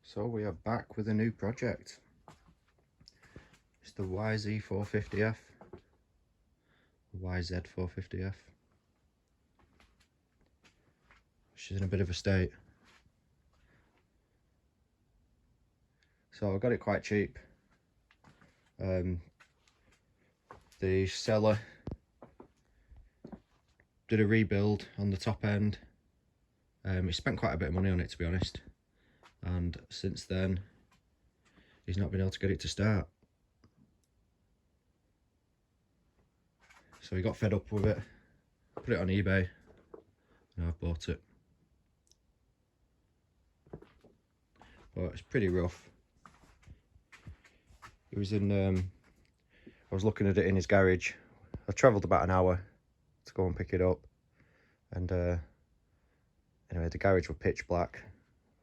So we are back with a new project. It's the YZ450F. YZ450F. She's in a bit of a state. So I got it quite cheap. The seller did a rebuild on the top end. He spent quite a bit of money on it, to be honest, and since then he's not been able to get it to start. So he got fed up with it, put it on eBay, and I've bought it. But it's pretty rough. It was in, I was looking at it in his garage. I travelled about an hour to go and pick it up, and anyway, the garage was pitch black.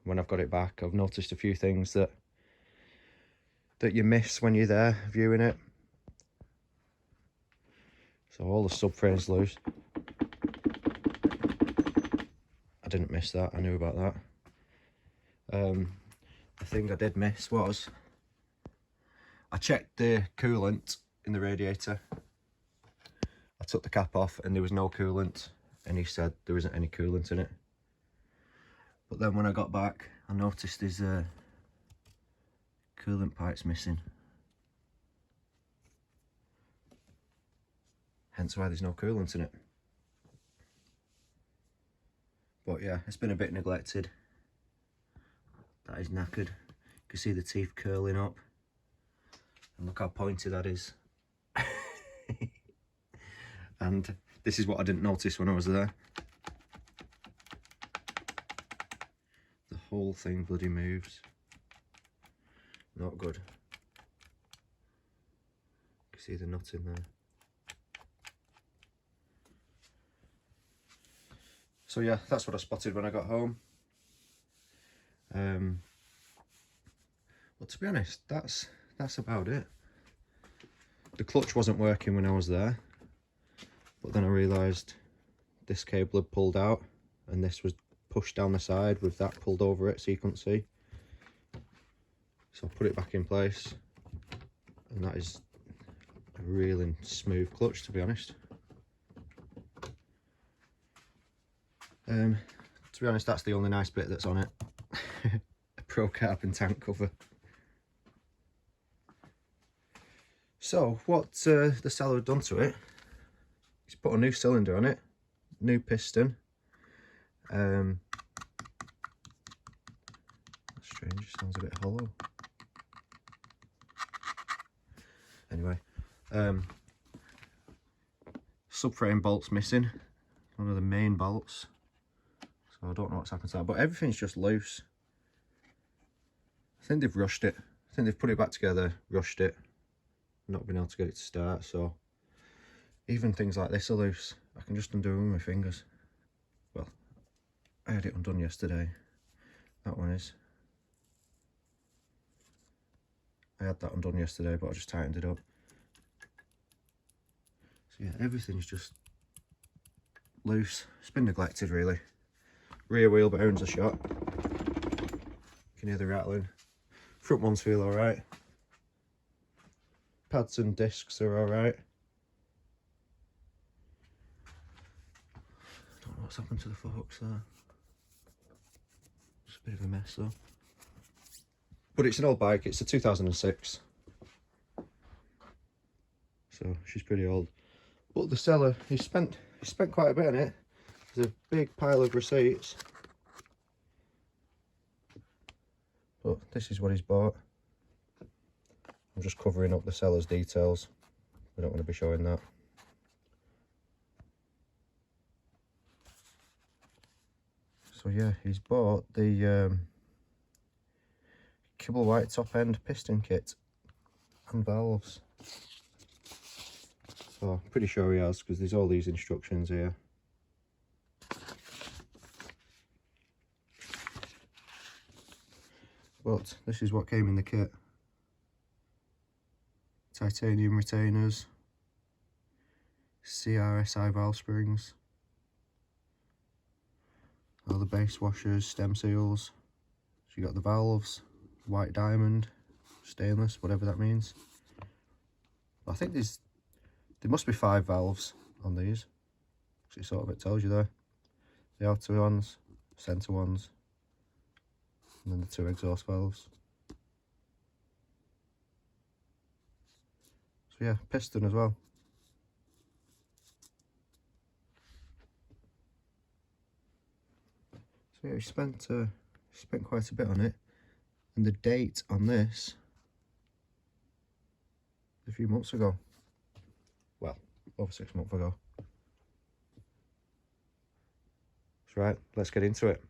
When I've got it back, I've noticed a few things that you miss when you're there viewing it. So all the subframe's loose. I didn't miss that, I knew about that. The thing I did miss was, I checked the coolant in the radiator. I took the cap off and there was no coolant, and he said there isn't any coolant in it. But then when I got back, I noticed his coolant pipe's missing. Hence why there's no coolant in it. But yeah, it's been a bit neglected. That is knackered. You can see the teeth curling up. And look how pointy that is. And this is what I didn't notice when I was there. The whole thing bloody moves. Not good. You can see the nut in there. So yeah, that's what I spotted when I got home. But to be honest, that's about it. The clutch wasn't working when I was there, but then I realised this cable had pulled out and this was pushed down the side with that pulled over it, so you couldn't see. So I put it back in place, and that is a really smooth clutch, to be honest. To be honest, that's the only nice bit that's on it. A Pro Carbon tank cover. So what the seller had done to it, he's put a new cylinder on it, new piston. That's strange, it sounds a bit hollow. Anyway, subframe bolt's missing, one of the main bolts. So I don't know what's happened to that, but everything's just loose. I think they've rushed it. I think they've put it back together, rushed it, not been able to get it to start. So even things like this are loose. I can just undo them with my fingers. Well, I had it undone yesterday. That one is. I had that undone yesterday, but I just tightened it up. So yeah, everything's just loose. It's been neglected, really. Rear wheel bearings are shot. You can hear the rattling. Front ones feel alright. Pads and discs are alright. Don't know what's happened to the forks there. It's a bit of a mess though. But it's an old bike, it's a 2006. So she's pretty old. But the seller, he spent quite a bit on it. There's a big pile of receipts. But this is what he's bought. I'm just covering up the seller's details. I don't want to be showing that. So yeah, he's bought the Kibble White top end piston kit and valves. So I'm pretty sure he has, because there's all these instructions here. But this is what came in the kit. Titanium retainers, CRSI valve springs, all the base washers, stem seals. So you got the valves, white diamond, stainless, whatever that means. I think there must be 5 valves on these. It tells you there. The outer ones, centre ones, and then the 2 exhaust valves. So yeah, piston as well. So yeah, we spent quite a bit on it, and the date on this a few months ago. Well, over 6 months ago. That's right, let's get into it.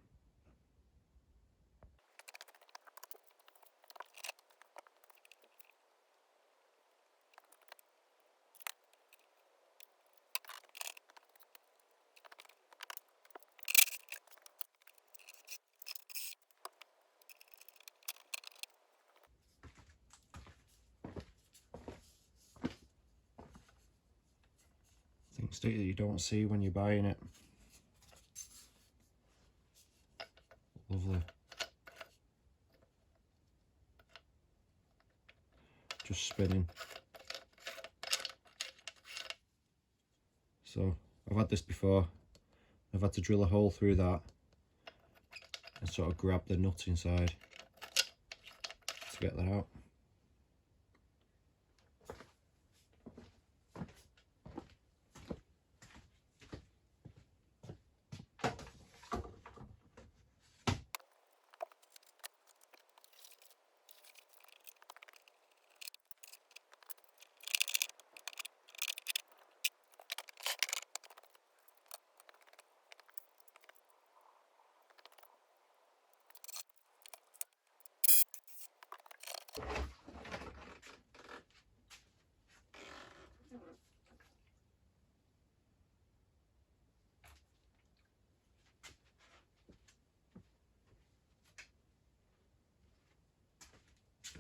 Things that you don't see when you're buying it. Lovely. Just spinning. So I've had this before. I've had to drill a hole through that and sort of grab the nut inside to get that out.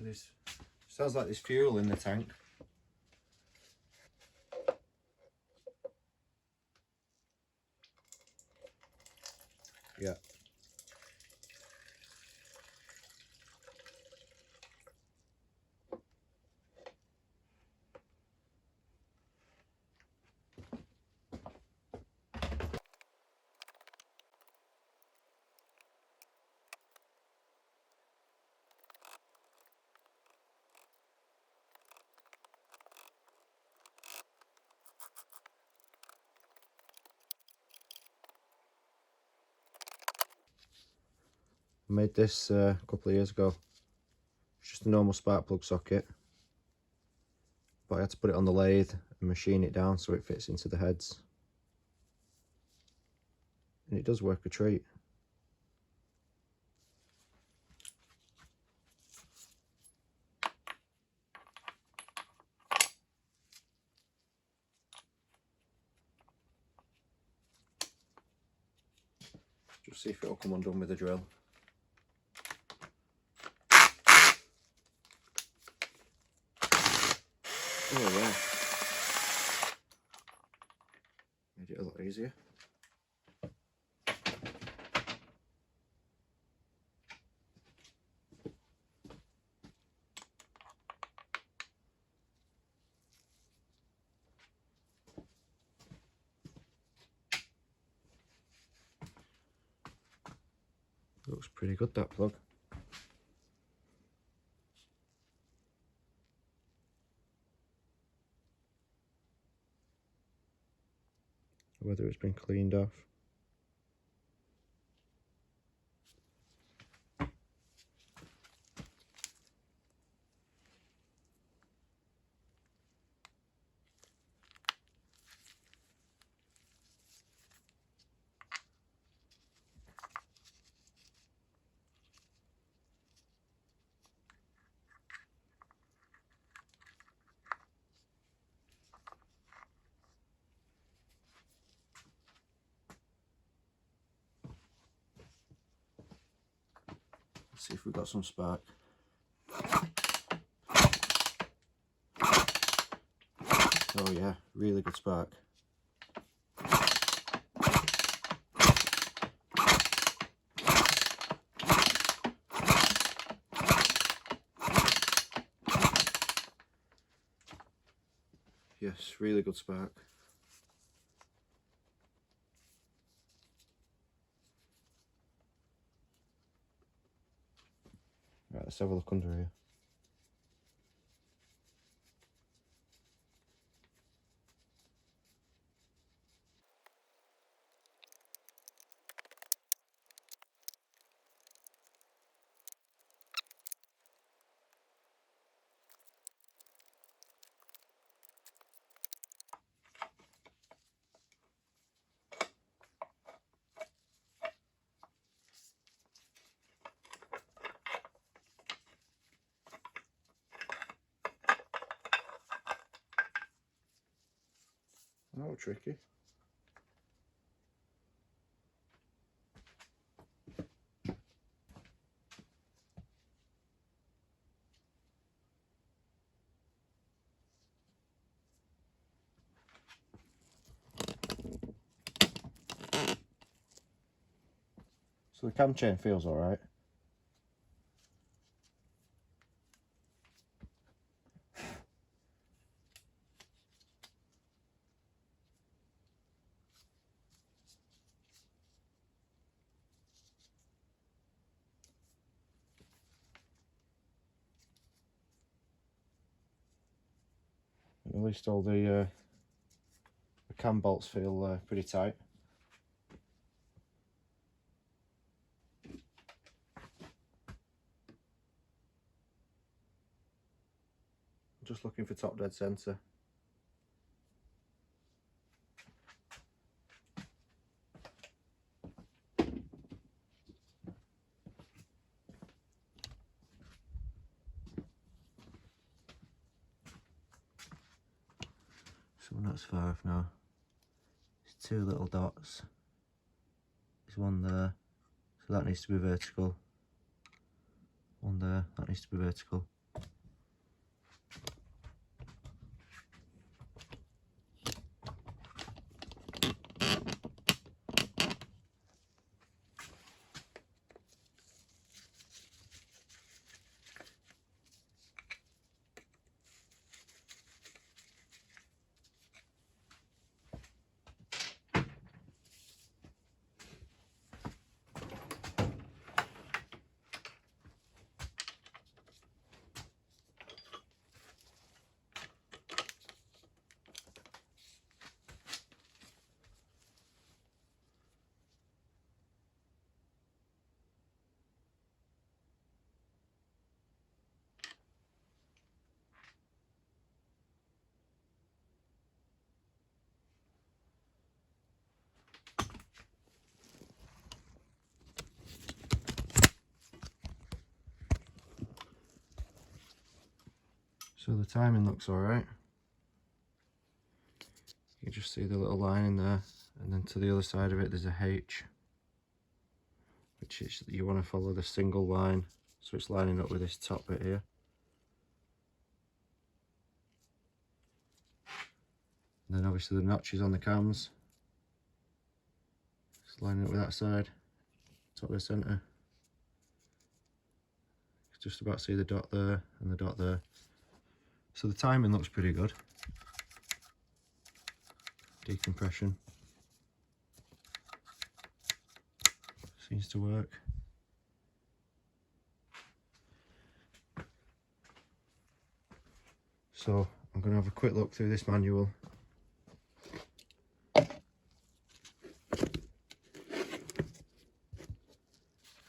This sounds like there's fuel in the tank. Yeah. I made this a couple of years ago. It's just a normal spark plug socket, but I had to put it on the lathe and machine it down so it fits into the heads, and it does work a treat. Just see if it'll come undone with the drill. Oh yeah, made it a lot easier. Looks pretty good, that plug. Whether it's been cleaned off. Let's see if we've got some spark. Oh yeah, really good spark. Yes, really good spark. Right, let's have a look under here. Oh, tricky. So the cam chain feels alright. At least all the cam bolts feel pretty tight. Just looking for top dead centre. So that's 5 now. There's 2 little dots. There's one there, so that needs to be vertical. One there, that needs to be vertical. So the timing looks alright. You can just see the little line in there, and then to the other side of it there's a H, which is, you want to follow the single line, so it's lining up with this top bit here. And then obviously the notches on the cams, it's lining up with that side, top of the centre. Just about see the dot there and the dot there. So the timing looks pretty good. Decompression seems to work. So I'm going to have a quick look through this manual. And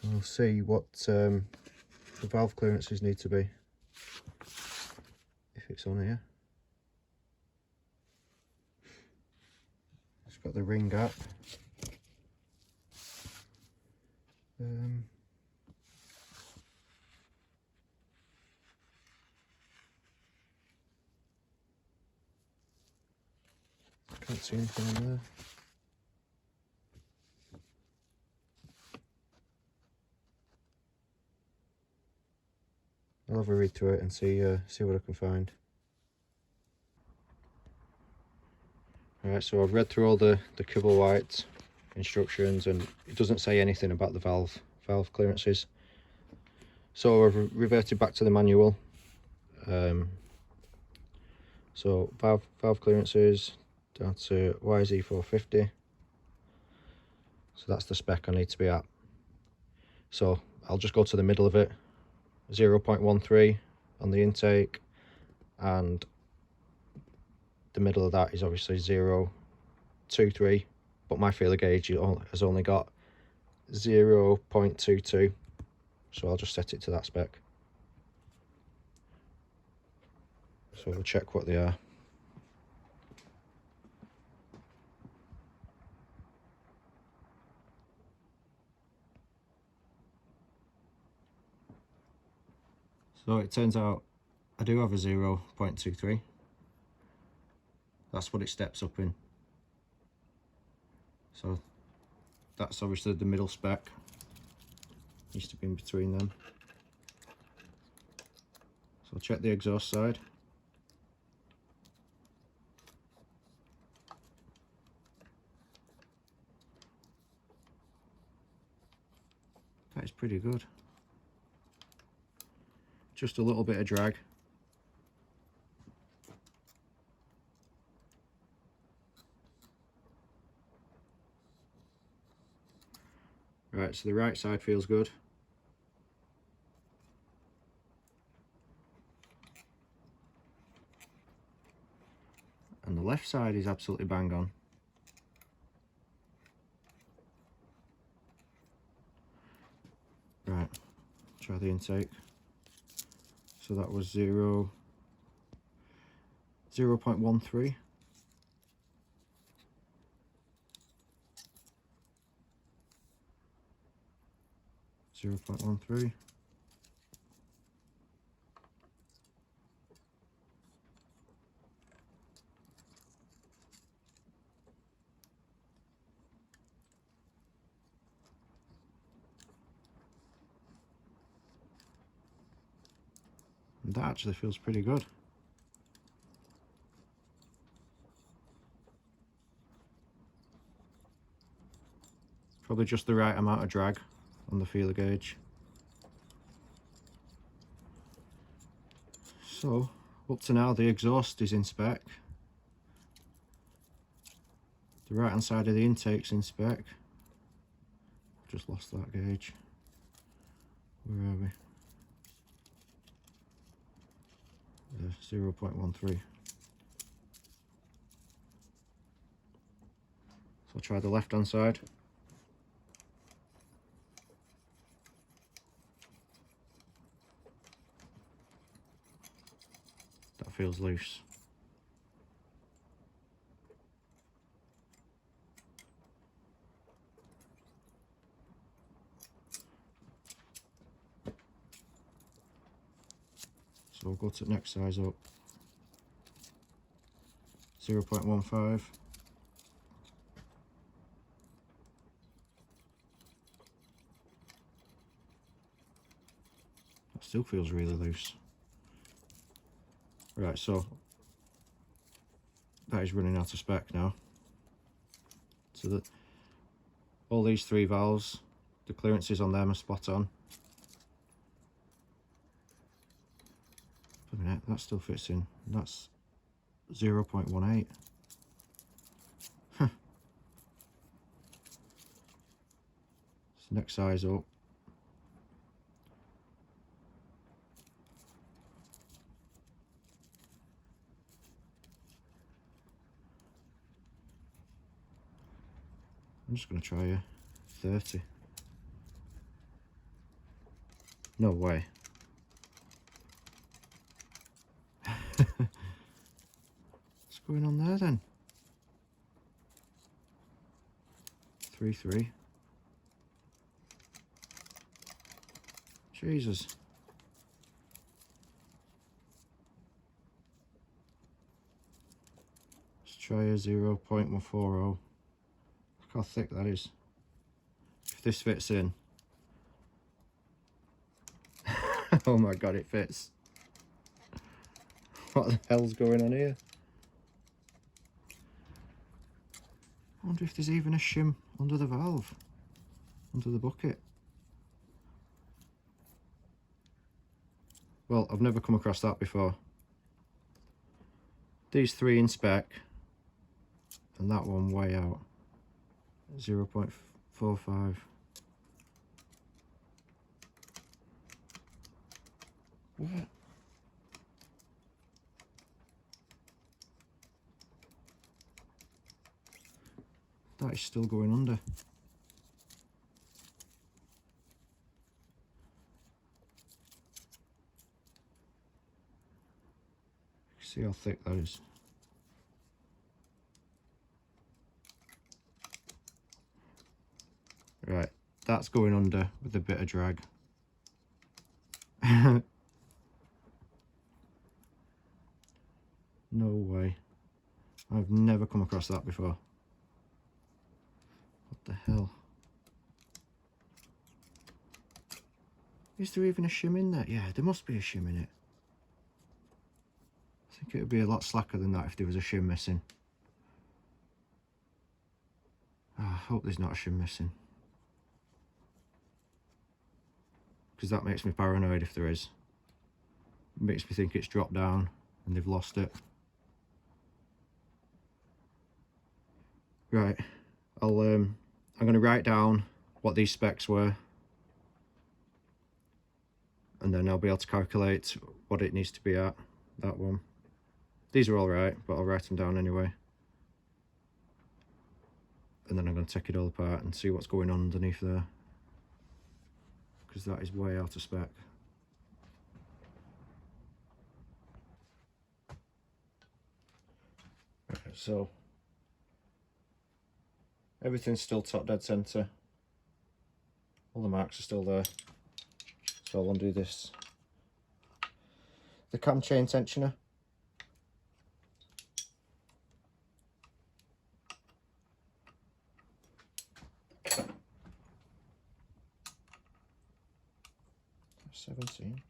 we'll see what the valve clearances need to be, if it's on here. It's got the ring gap. Can't see anything in there. I'll have a read through it and see what I can find. Alright, so I've read through all the Kibble White instructions, and it doesn't say anything about the valve clearances. So I've reverted back to the manual. So valve clearances down to YZ450. So that's the spec I need to be at. So I'll just go to the middle of it, 0.13 on the intake, and the middle of that is obviously 0.23, but my feeler gauge has only got 0.22, so I'll just set it to that spec. So we'll check what they are. So it turns out I do have a 0.23. That's what it steps up in. So that's obviously the middle spec. Needs to be in between them. So I'll check the exhaust side. That is pretty good. Just a little bit of drag. Right, so the right side feels good. And the left side is absolutely bang on. Right, try the intake. So that was 0.13. 0.13. And that actually feels pretty good. Probably just the right amount of drag on the feeler gauge. So up to now the exhaust is in spec. The right hand side of the intake's in spec. Just lost that gauge. Where are we? 0.13. So I'll try the left hand side. That feels loose. So we'll go to the next size up. 0.15. That still feels really loose. Right, so that is running out of spec now. So that all these three valves, the clearances on them are spot on. Wait a minute, that still fits in. That's 0.18. Huh. So next size up. I'm just going to try a 30. No way. What's going on there then? 3.3. Jesus. Let's try a 0.140. Look how thick that is. If this fits in. Oh my god, it fits. What the hell's going on here? I wonder if there's even a shim under the valve, under the bucket. Well, I've never come across that before. these three in spec, and that one way out, 0.45. What? That is still going under. See how thick that is. Right, that's going under with a bit of drag. No way. I've never come across that before. What the hell? Is there even a shim in there? Yeah, there must be a shim in it. I think it would be a lot slacker than that if there was a shim missing. Oh, I hope there's not a shim missing, because that makes me paranoid if there is. It makes me think it's dropped down and they've lost it. Right, I'm going to write down what these specs were, and then I'll be able to calculate what it needs to be at, that one. These are all right, but I'll write them down anyway. And then I'm going to take it all apart and see what's going on underneath there, because that is way out of spec. Right, so everything's still top dead centre. All the marks are still there. So I'll undo this. The cam chain tensioner. $17.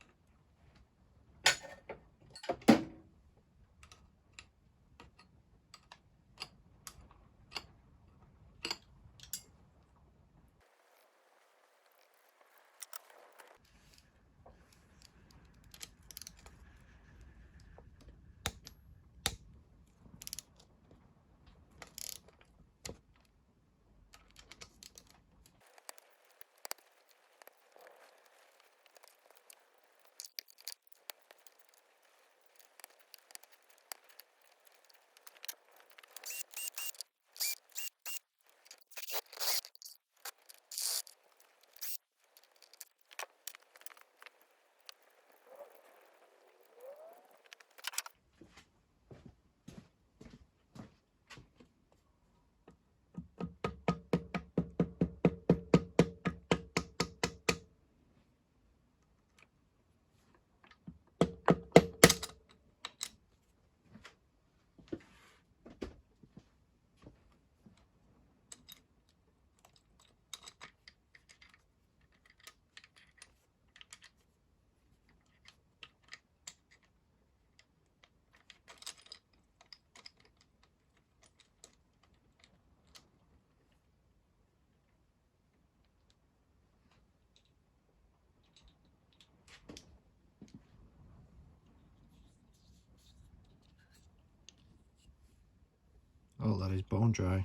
Oh, that is bone dry.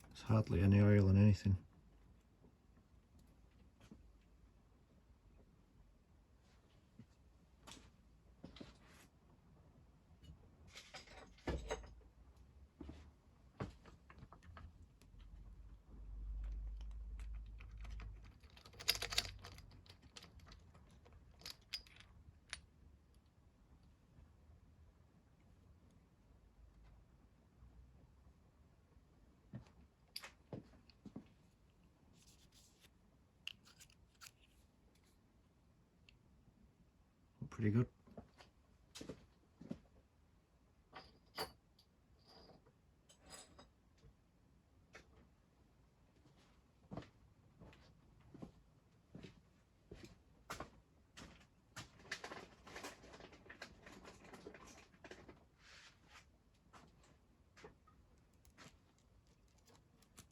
There's hardly any oil in anything. Pretty good.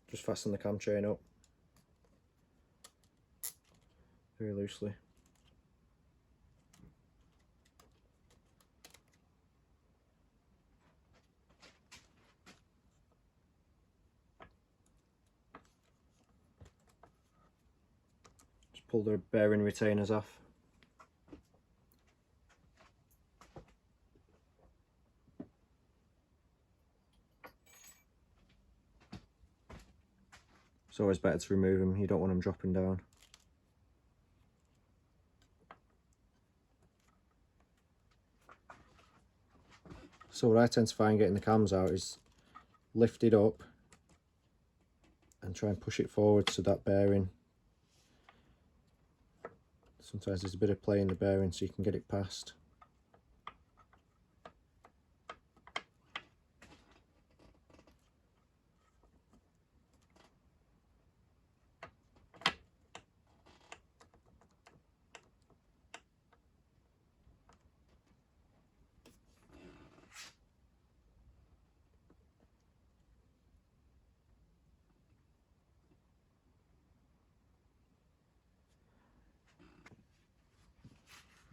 Just fasten the cam chain up very loosely. pull the bearing retainers off. It's always better to remove them, you don't want them dropping down. So what I tend to find getting the cams out is lift it up and try and push it forward so that bearing, sometimes there's a bit of play in the bearing so you can get it past.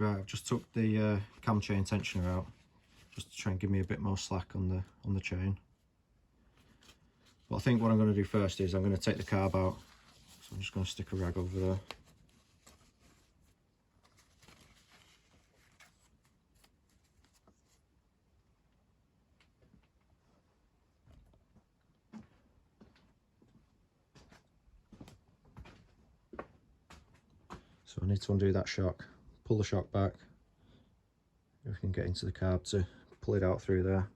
Right, I've just took the cam chain tensioner out just to try and give me a bit more slack on the chain. But I think what I'm going to do first is I'm going to take the carb out, so I'm just going to stick a rag over there. So I need to undo that shock, pull the shock back, if we can get into the carb to pull it out through there.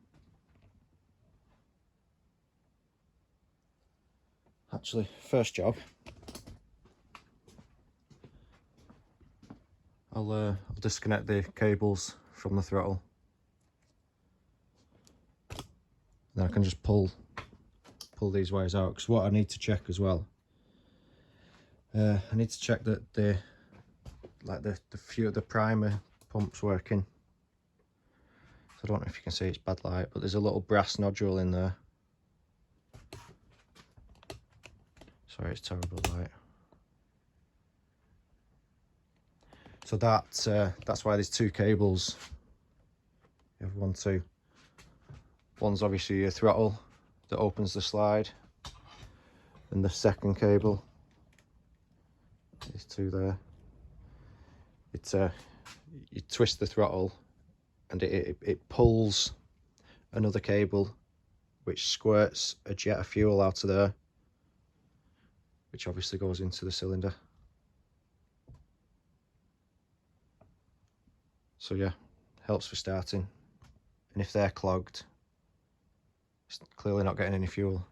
Actually, first job, I'll disconnect the cables from the throttle. Then I can just pull these wires out, because what I need to check as well, I need to check that the primer pump's working. So I don't know if you can see, it's bad light, but there's a little brass nodule in there. Sorry, it's terrible light. So that's why there's two cables. You have one, two. One's obviously your throttle that opens the slide, and the second cable, there's two there. It's you twist the throttle and it pulls another cable which squirts a jet of fuel out of there, which obviously goes into the cylinder. So yeah, helps for starting. And if they're clogged, it's clearly not getting any fuel.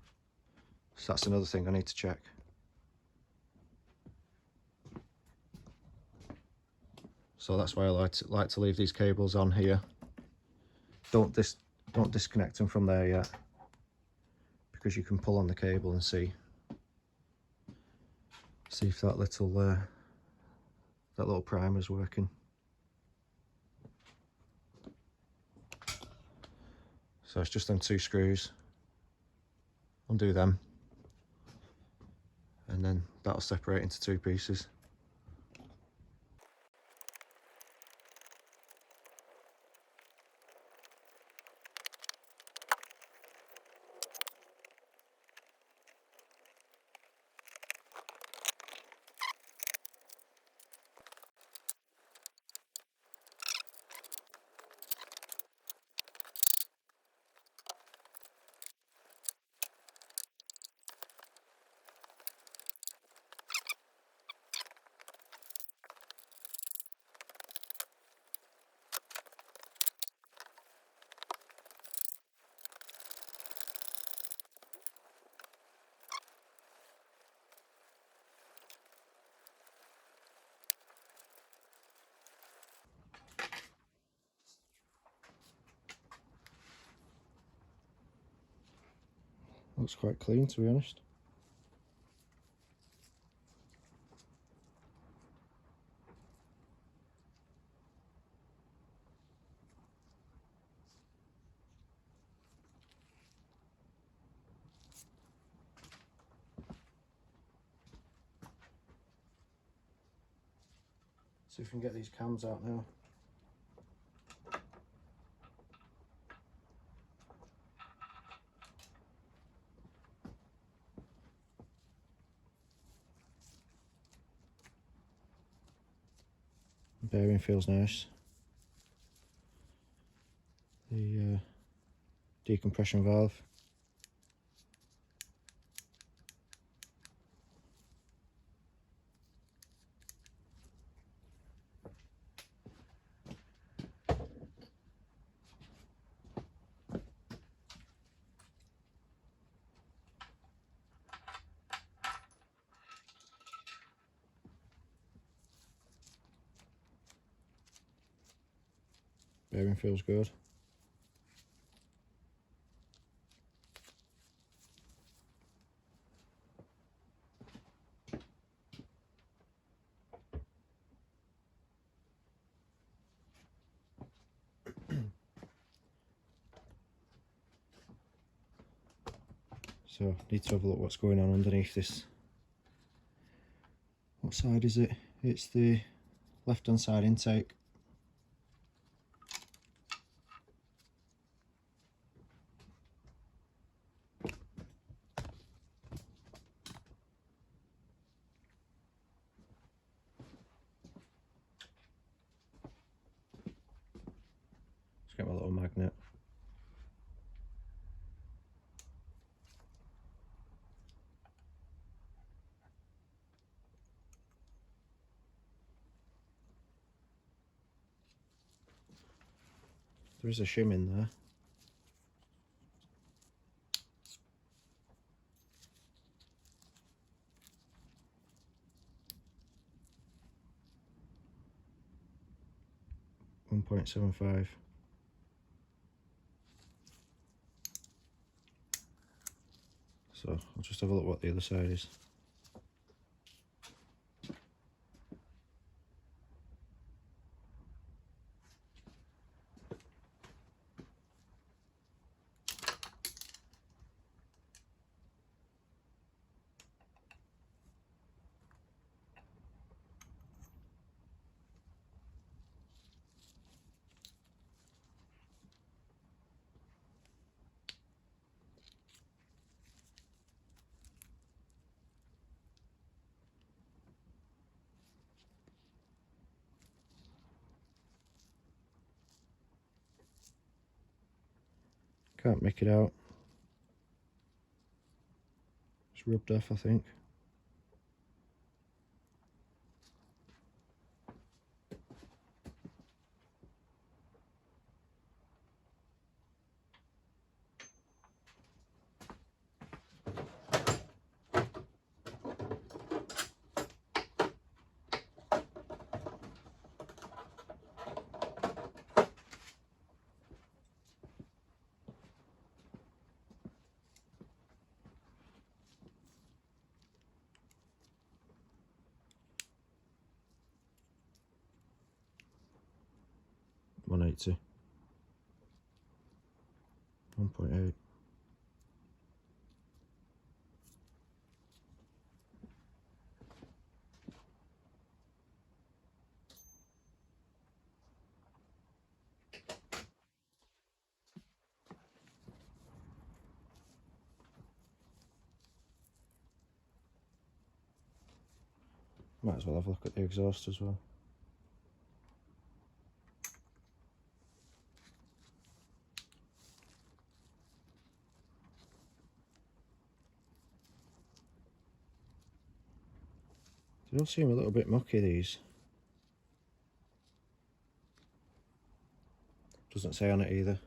So that's another thing I need to check. So that's why I like to leave these cables on here. Don't disconnect them from there yet, because you can pull on the cable and see if that little primer's working. So it's just them two screws. Undo them, and then that'll separate into two pieces. Looks quite clean, to be honest. See if we can get these cams out now. Bearing feels nice. The decompression valve. Bearing feels good. So need to have a look what's going on underneath this. What side is it? It's the left hand side intake. Let's get my little magnet. There is a shim in there. .75. So I'll just have a look what the other side is. Can't make it out. It's rubbed off, I think. .180. 1.8. Might as well have a look at the exhaust as well. They all seem a little bit mucky, these. Doesn't say on it either.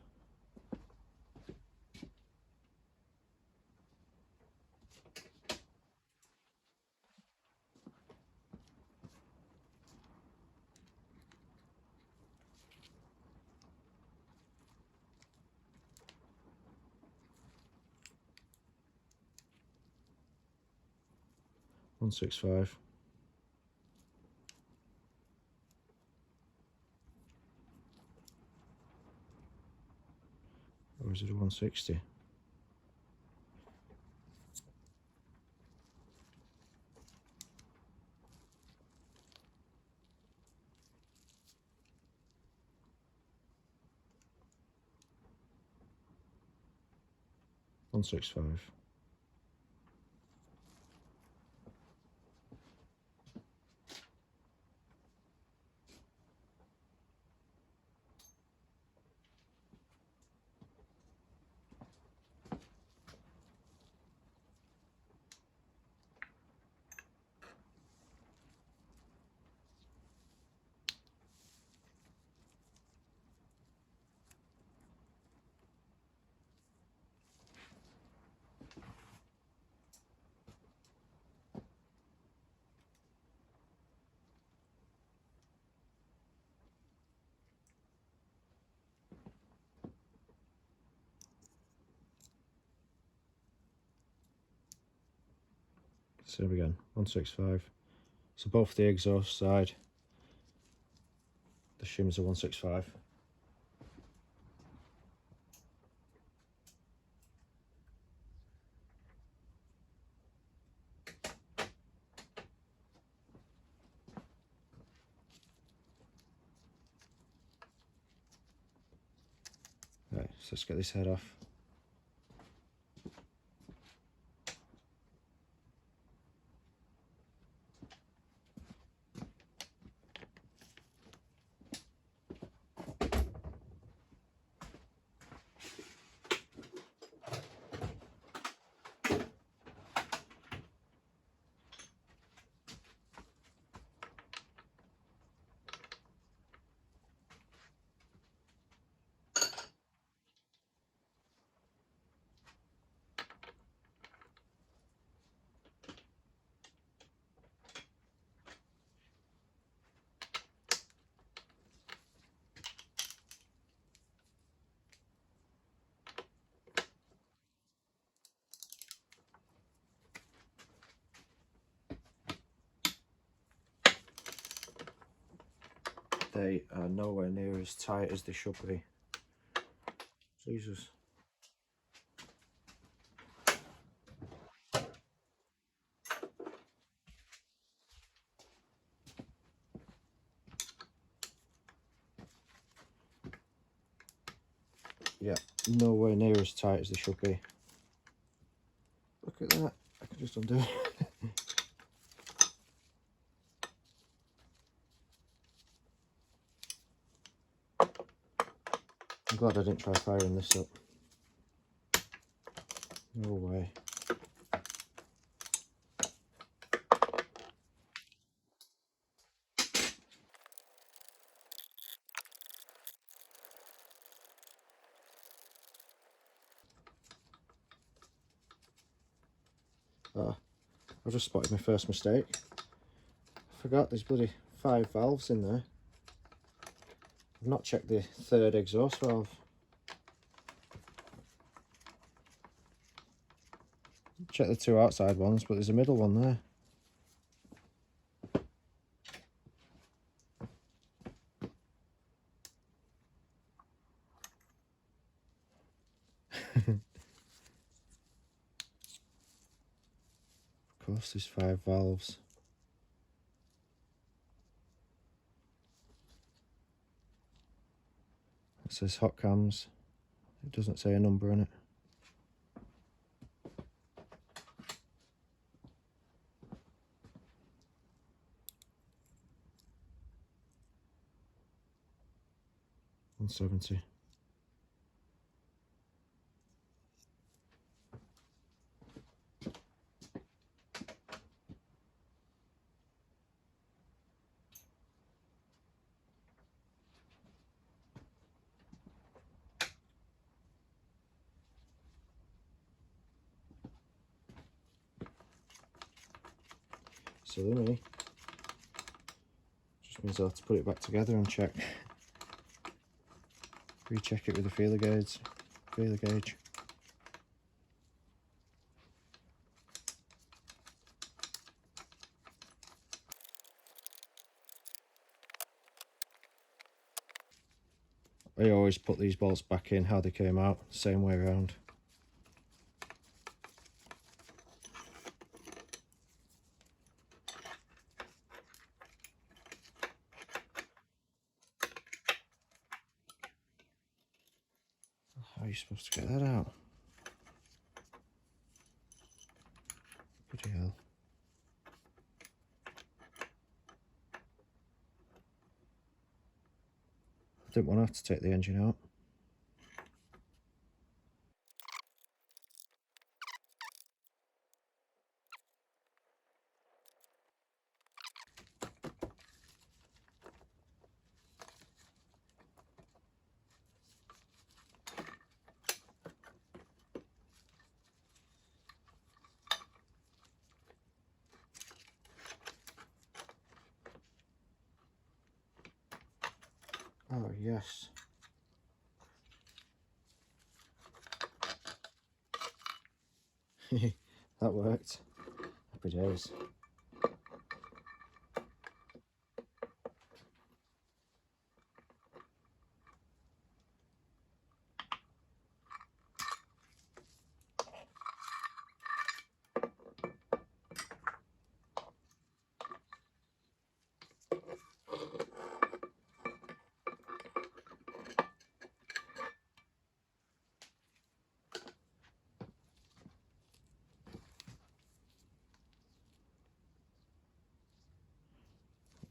.165. Or is it a 160? .165. So again, 165. So both the exhaust side, the shims are 165. Right, so let's get this head off. They are nowhere near as tight as they should be. Jesus. Yeah, nowhere near as tight as they should be. Look at that. I can just undo it. I'm glad I didn't try firing this up. No way. Ah, I just spotted my first mistake. I forgot there's bloody 5 valves in there. I've not checked the 3rd exhaust valve. Check the 2 outside ones, but there's a middle one there. Of course there's 5 valves. It says hot cams. It doesn't say a number on it. $170. Silly me. Just means I'll have to put it back together and check. Recheck it with the feeler gauge. I always put these bolts back in how they came out, same way around. How are you supposed to get that out? Bloody hell. I didn't want to have to take the engine out. Oh yes. That worked. I happy days.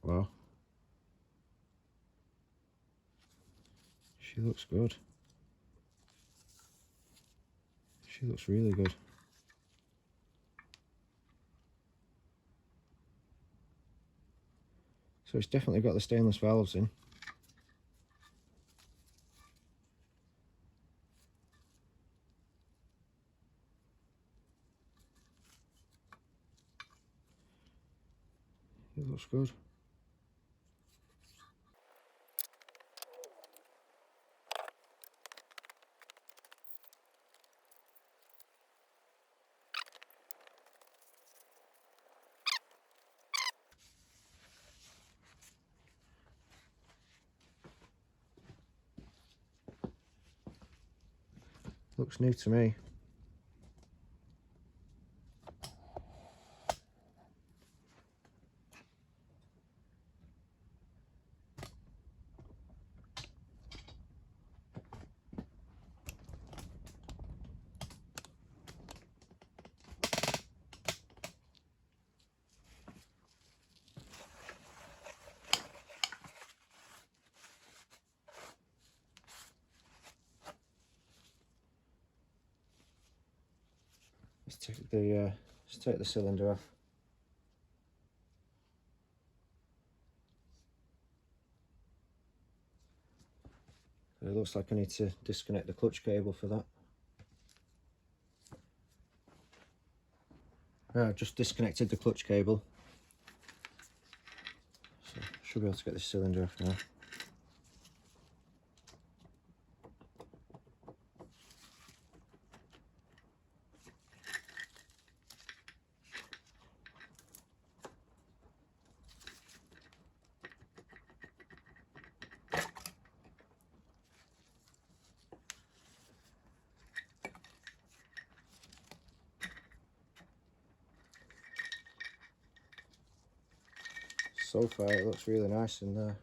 Wow. She looks good. She looks really good. So it's definitely got the stainless valves in. It looks good. Looks new to me. Let's take the cylinder off. It looks like I need to disconnect the clutch cable for that. I've just disconnected the clutch cable, so I should be able to get this cylinder off now. So far it looks really nice in there.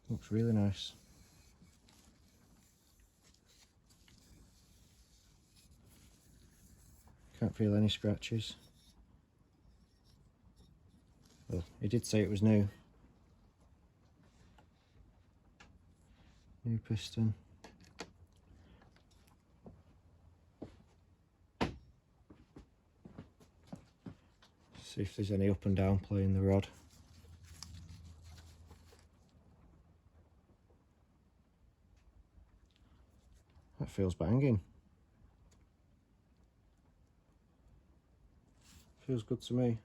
Looks really nice. Can't feel any scratches. Well, he did say it was new. New piston. See if there's any up and down play in the rod. That feels banging. Feels good to me.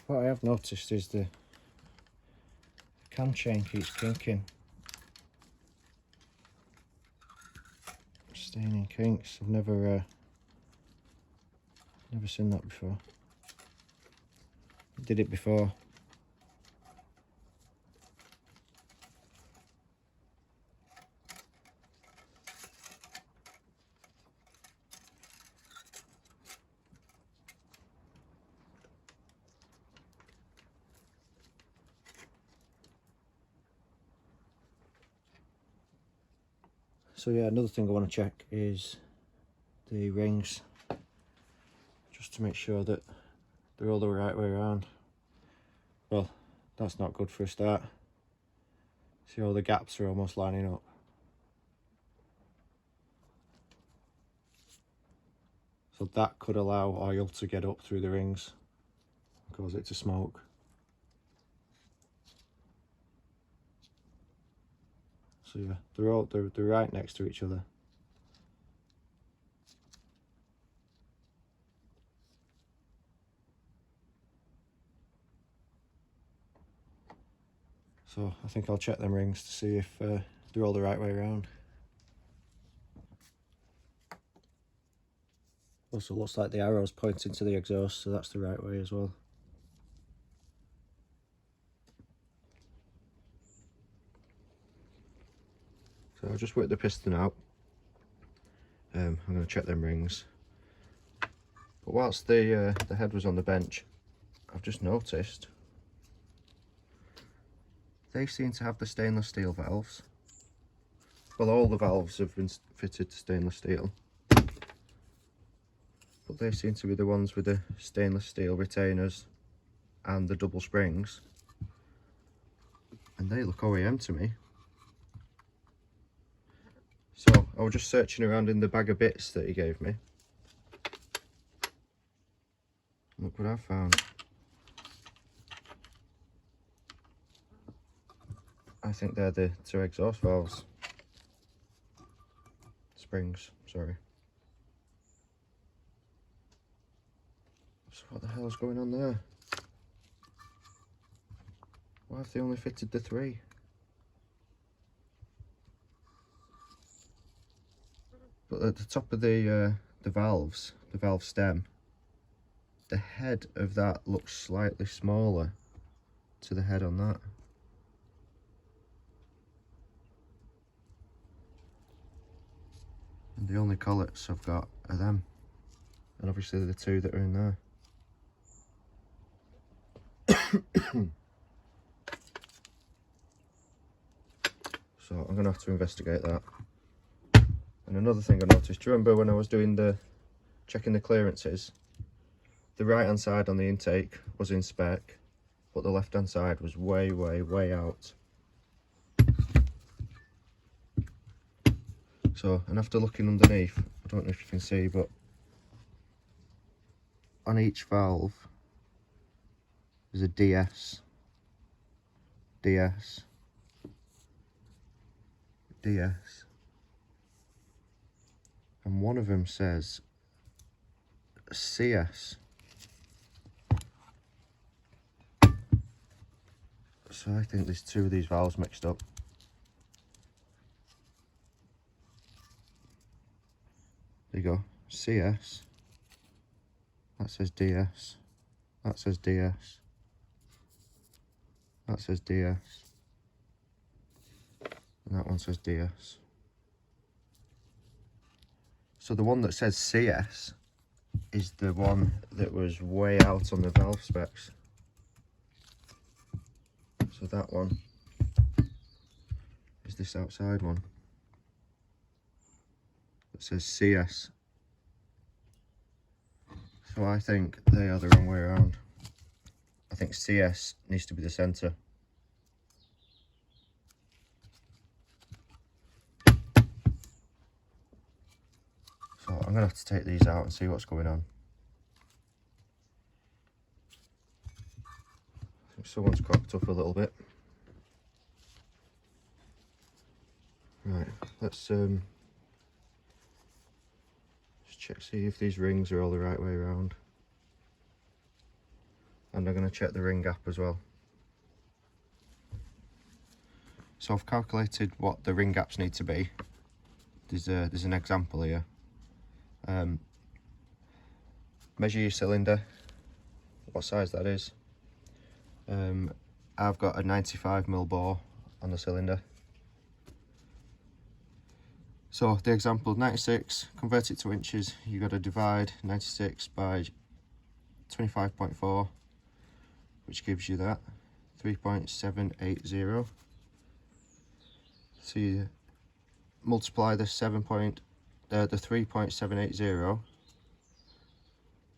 What I have noticed is the cam chain keeps kinking. Staining kinks. I've never seen that before. Did it before. So yeah, another thing I want to check is the rings, just to make sure that they're all the right way around. Well, that's not good for a start. See, all the gaps are almost lining up. So that could allow oil to get up through the rings and cause it to smoke. So yeah, they're right next to each other. So I think I'll check them rings to see if they're all the right way around. Also looks like the arrow's pointing to the exhaust, so that's the right way as well. So I'll just work the piston out. I'm going to check them rings. But whilst the head was on the bench, I've just noticed they seem to have the stainless steel valves. Well, all the valves have been fitted to stainless steel, but they seem to be the ones with the stainless steel retainers and the double springs, and they look OEM to me. So I was just searching around in the bag of bits that he gave me. Look what I found. I think they're the two exhaust valves. Springs, sorry. So what the hell's going on there? Why have they only fitted the three? But at the top of the valves, the valve stem, the head of that looks slightly smaller to the head on that. And the only collets I've got are them. And obviously the two that are in there. So I'm going to have to investigate that. And another thing I noticed, do you remember when I was doing checking the clearances? The right hand side on the intake was in spec, but the left hand side was way out. So, and after looking underneath, I don't know if you can see, but on each valve there's a DS, DS, DS, and one of them says CS. So I think there's two of these valves mixed up. There you go, CS, that says DS, that says DS, that says DS, and that one says DS. So the one that says CS is the one that was way out on the valve specs. So that one is this outside one that says CS. So I think they are the wrong way around. I think CS needs to be the centre. So I'm going to have to take these out and see what's going on. I think someone's cocked up a little bit. Right, let's just check, see if these rings are all the right way around. And I'm going to check the ring gap as well. So I've calculated what the ring gaps need to be. There's an example here. Measure your cylinder, what size that is. I've got a 95mm bore on the cylinder. So the example 96, convert it to inches, you got to divide 96 by 25.4, which gives you that 3.780. So multiply the 3.780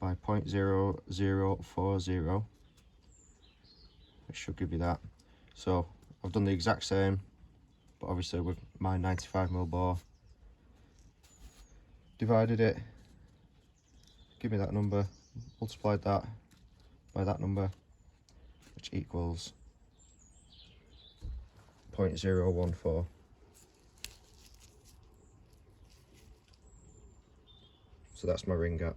by 0.0040. It should give you that. So I've done the exact same, but obviously with my 95mm bore. Divided it, give me that number, multiplied that by that number, which equals 0.014. So that's my ring gap.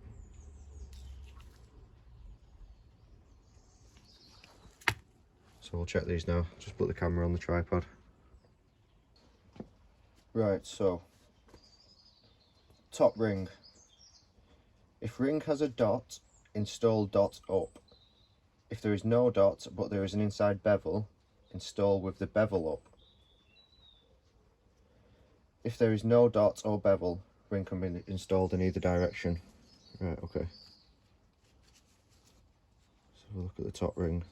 So we'll check these now. Just put the camera on the tripod. Right, so top ring. If ring has a dot, install dot up. If there is no dot but there is an inside bevel, install with the bevel up. If there is no dot or bevel, ring can be installed in either direction. Right, okay. So we'll look at the top ring.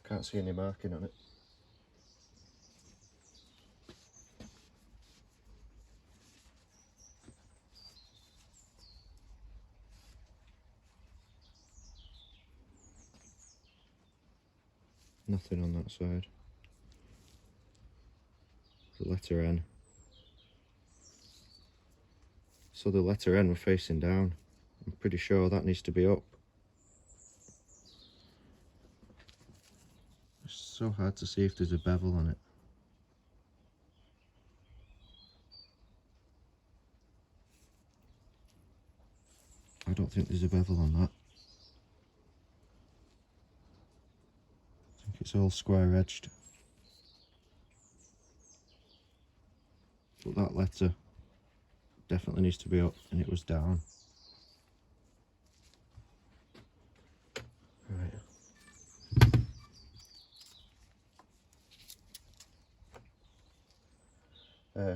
Can't see any marking on it. Nothing on that side. The letter N. So the letter N we're facing down. I'm pretty sure that needs to be up. It's so hard to see if there's a bevel on it. I don't think there's a bevel on that. I think it's all square edged. But that letter definitely needs to be up, and it was down. Right.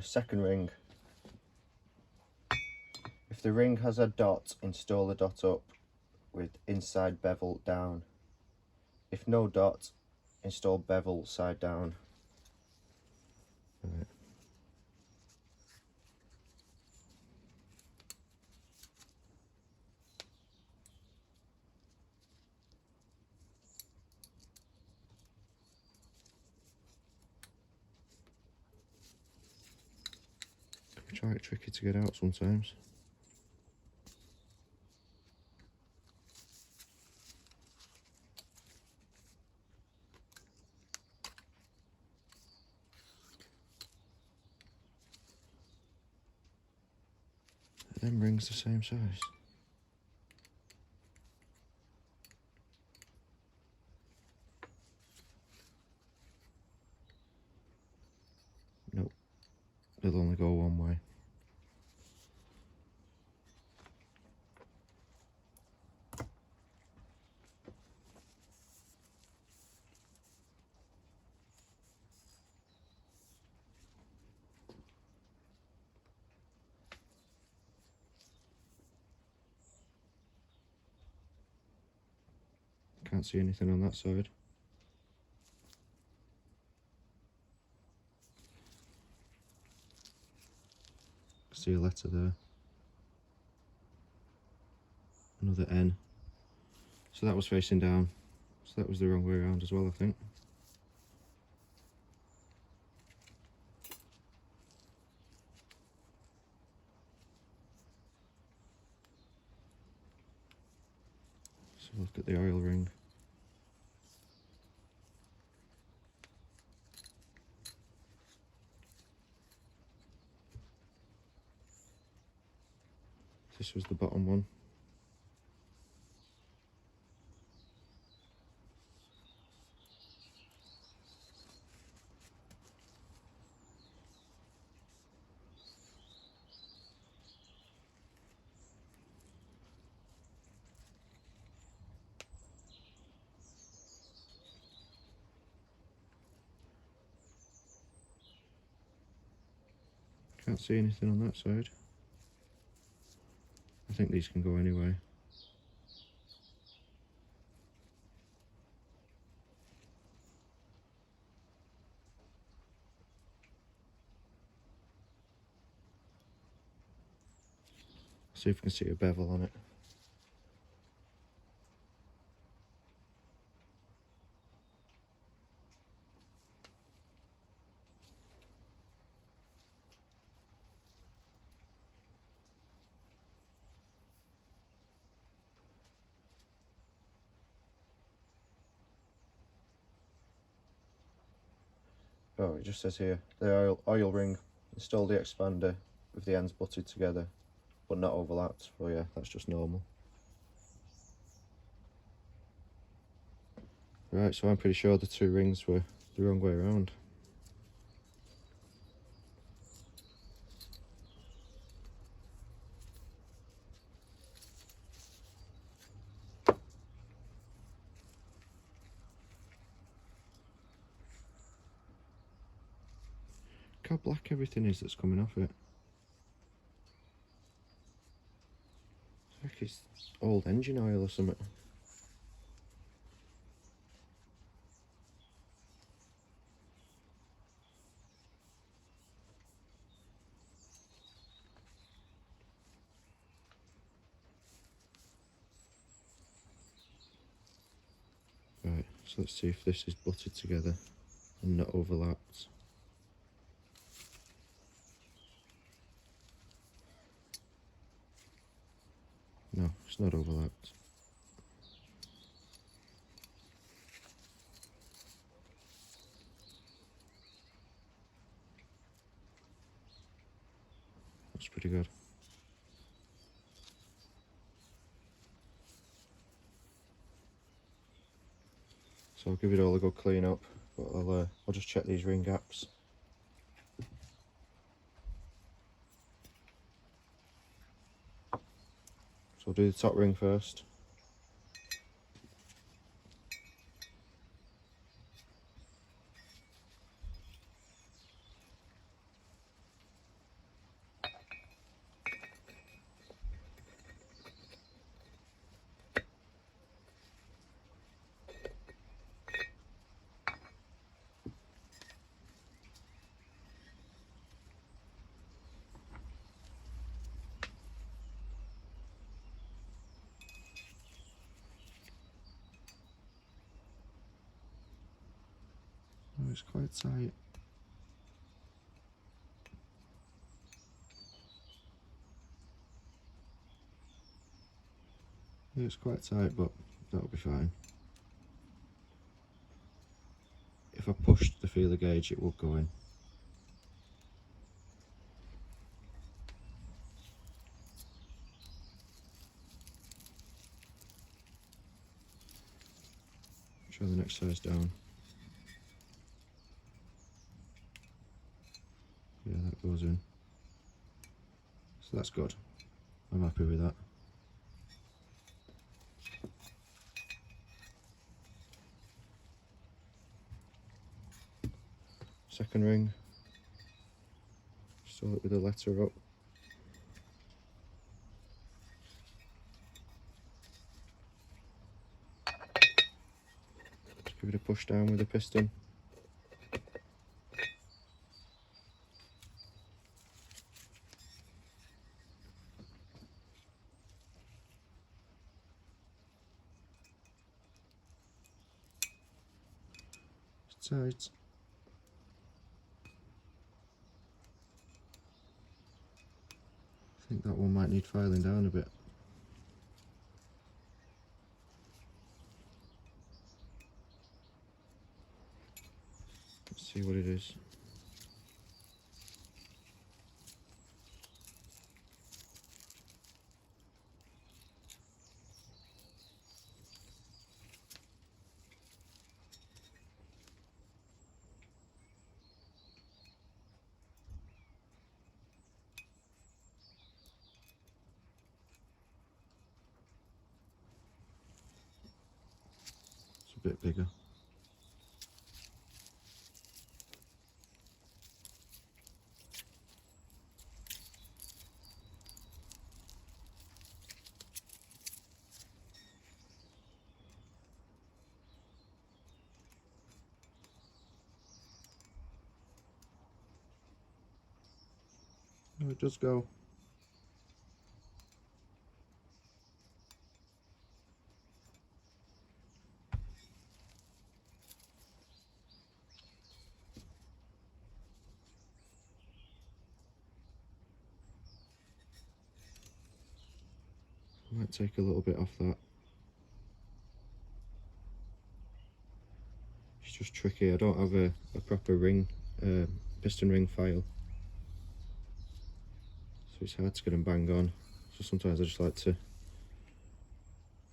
Second ring. If the ring has a dot, install the dot up with inside bevel down. If no dot, install bevel side down. Right. I try it tricky to get out sometimes. Them rings the same size. Nope, they'll only go one way. Can't see anything on that side. See a letter there. Another N. So that was facing down. So that was the wrong way around as well, I think. So look at the oil ring. This was the bottom one. Can't see anything on that side. I think these can go anyway. See if we can see a bevel on it. Oh, it just says here, the oil ring, install the expander with the ends butted together, but not overlapped. Oh yeah, that's just normal. Right, so I'm pretty sure the two rings were the wrong way around. Look how black everything is that's coming off it. It's like it's old engine oil or something. Right, so let's see if this is butted together and not overlapped. No, it's not overlapped. That's pretty good. So I'll give it all a good clean up, but I'll just check these ring gaps. So I'll do the top ring first. Oh, it's quite tight. Yeah, it's quite tight, but that'll be fine. If I pushed the feeler gauge, it would go in. Try the next size down. Yeah, that goes in. So that's good. I'm happy with that. Second ring. Install it with the letter up. Just give it a push down with the piston. It's tight. I think that one might need filing down a bit. Let's see what it is. It's a bit bigger. Oh, it does go. Might take a little bit off that. It's just tricky. I don't have a proper ring, piston ring file, so it's hard to get them bang on. So sometimes I just like to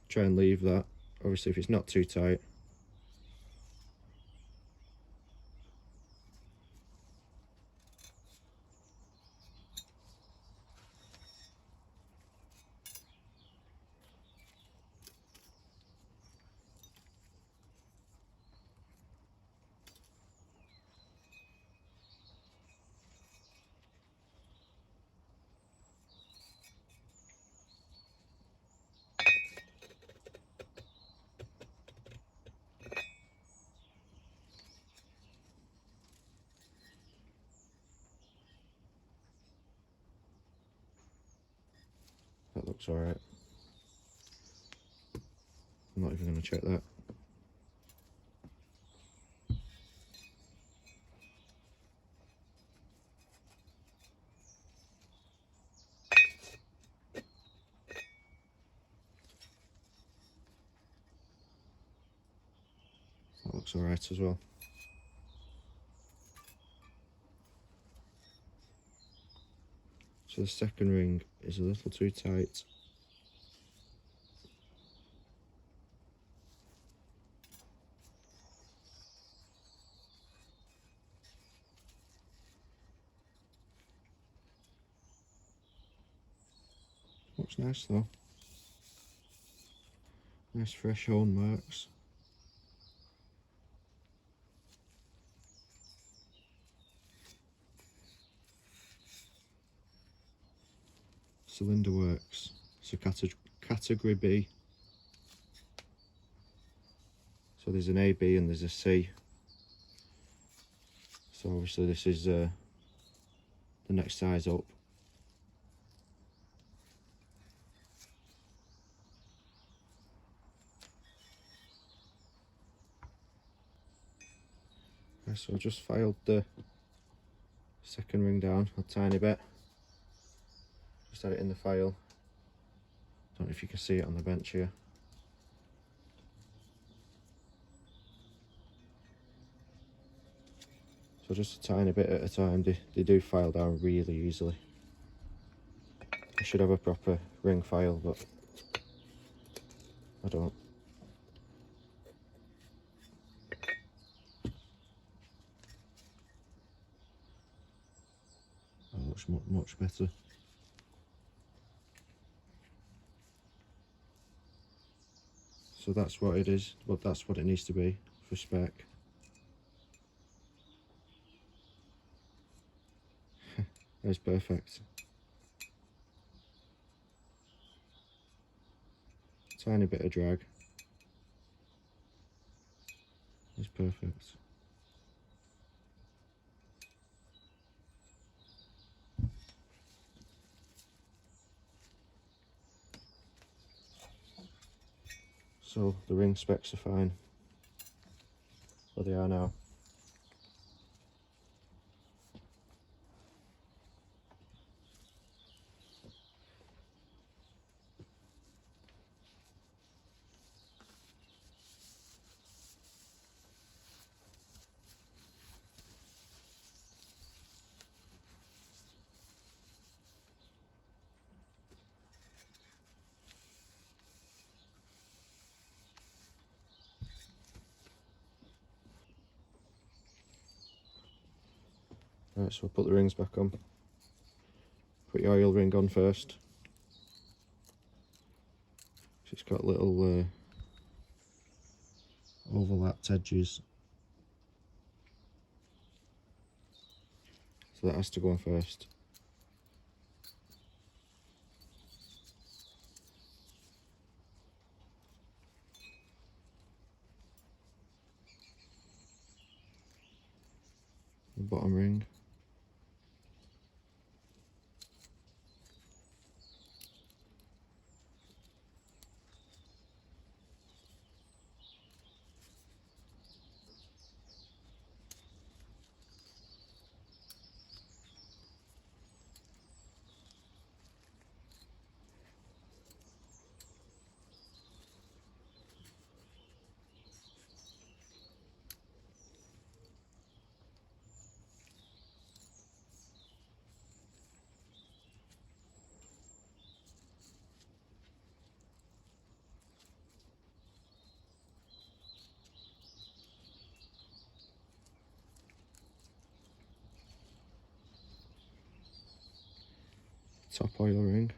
try and leave that. Obviously, if it's not too tight. That looks alright. I'm not even going to check that. That looks alright as well. So the second ring is a little too tight. Looks nice though. Nice fresh hone marks. Cylinder works. So category B. So there's an A, B and there's a C. So obviously this is the next size up. Okay, so I just filed the second ring down a tiny bit. Just had it in the file. Don't know if you can see it on the bench here. So just a tiny bit at a time. They do file down really easily. I should have a proper ring file, but I don't. That looks much better. So that's what it is. Well, that's what it needs to be for spec. That's perfect. Tiny bit of drag. It's perfect. So the ring specs are fine. Well, they are now. Right, so I'll put the rings back on. Put your oil ring on first. It's got little overlapped edges. So that has to go on first. The bottom ring. top oil ring.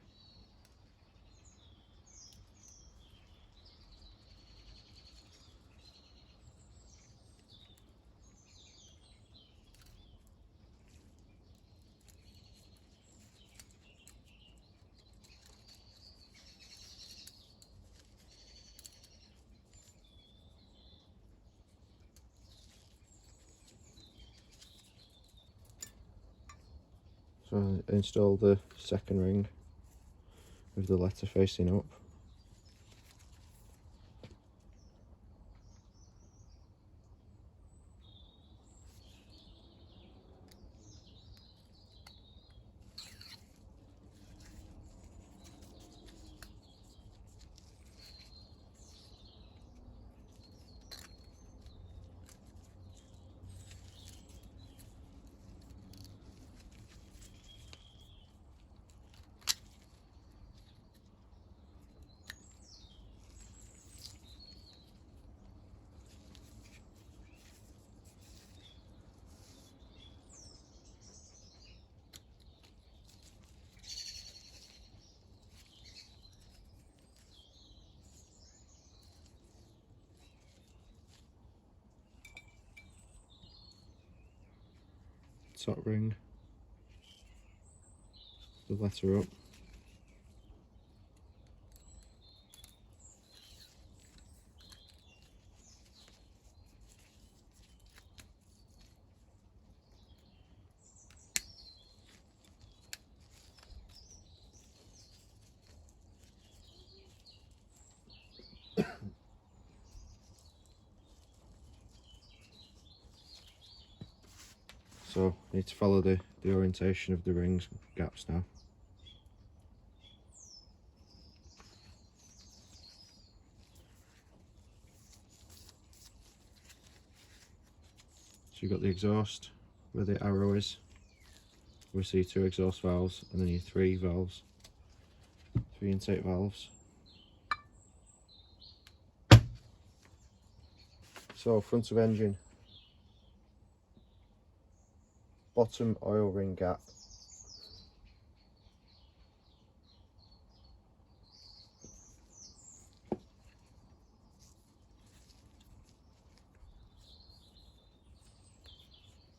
So I install the second ring with the letter facing up. Top ring, the letter up. So I need to follow the orientation of the rings gaps now. So you've got the exhaust where the arrow is. Obviously 2 exhaust valves, and then your 3 valves, 3 intake valves. So front of engine, bottom oil ring gap,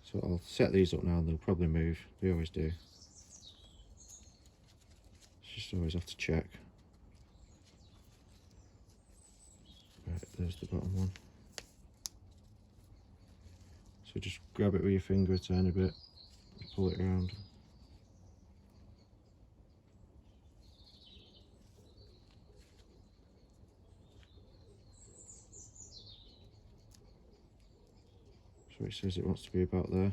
so I'll set these up now and they'll probably move, they always do. Just always have to check. Right, there's the bottom one. So just grab it with your finger a tiny bit, pull it around. So it says it wants to be about there.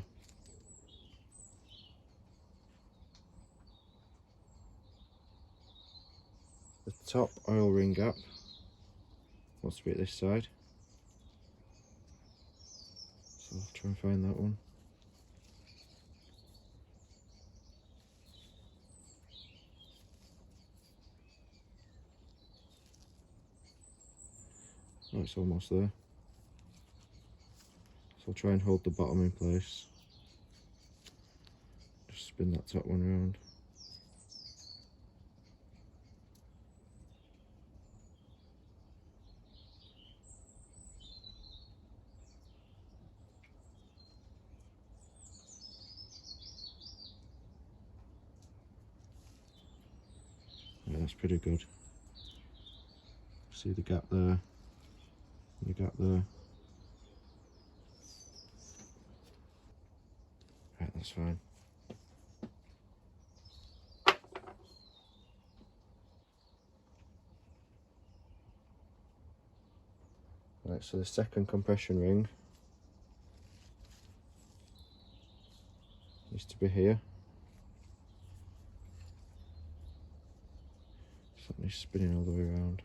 The top oil ring gap wants to be at this side. So I'll try and find that one. Oh, it's almost there. So I'll try and hold the bottom in place. Just spin that top one around. Yeah, that's pretty good. See the gap there, the gap there. Right, that's fine. Right, so the second compression ring needs to be here. So that needs spinning all the way around.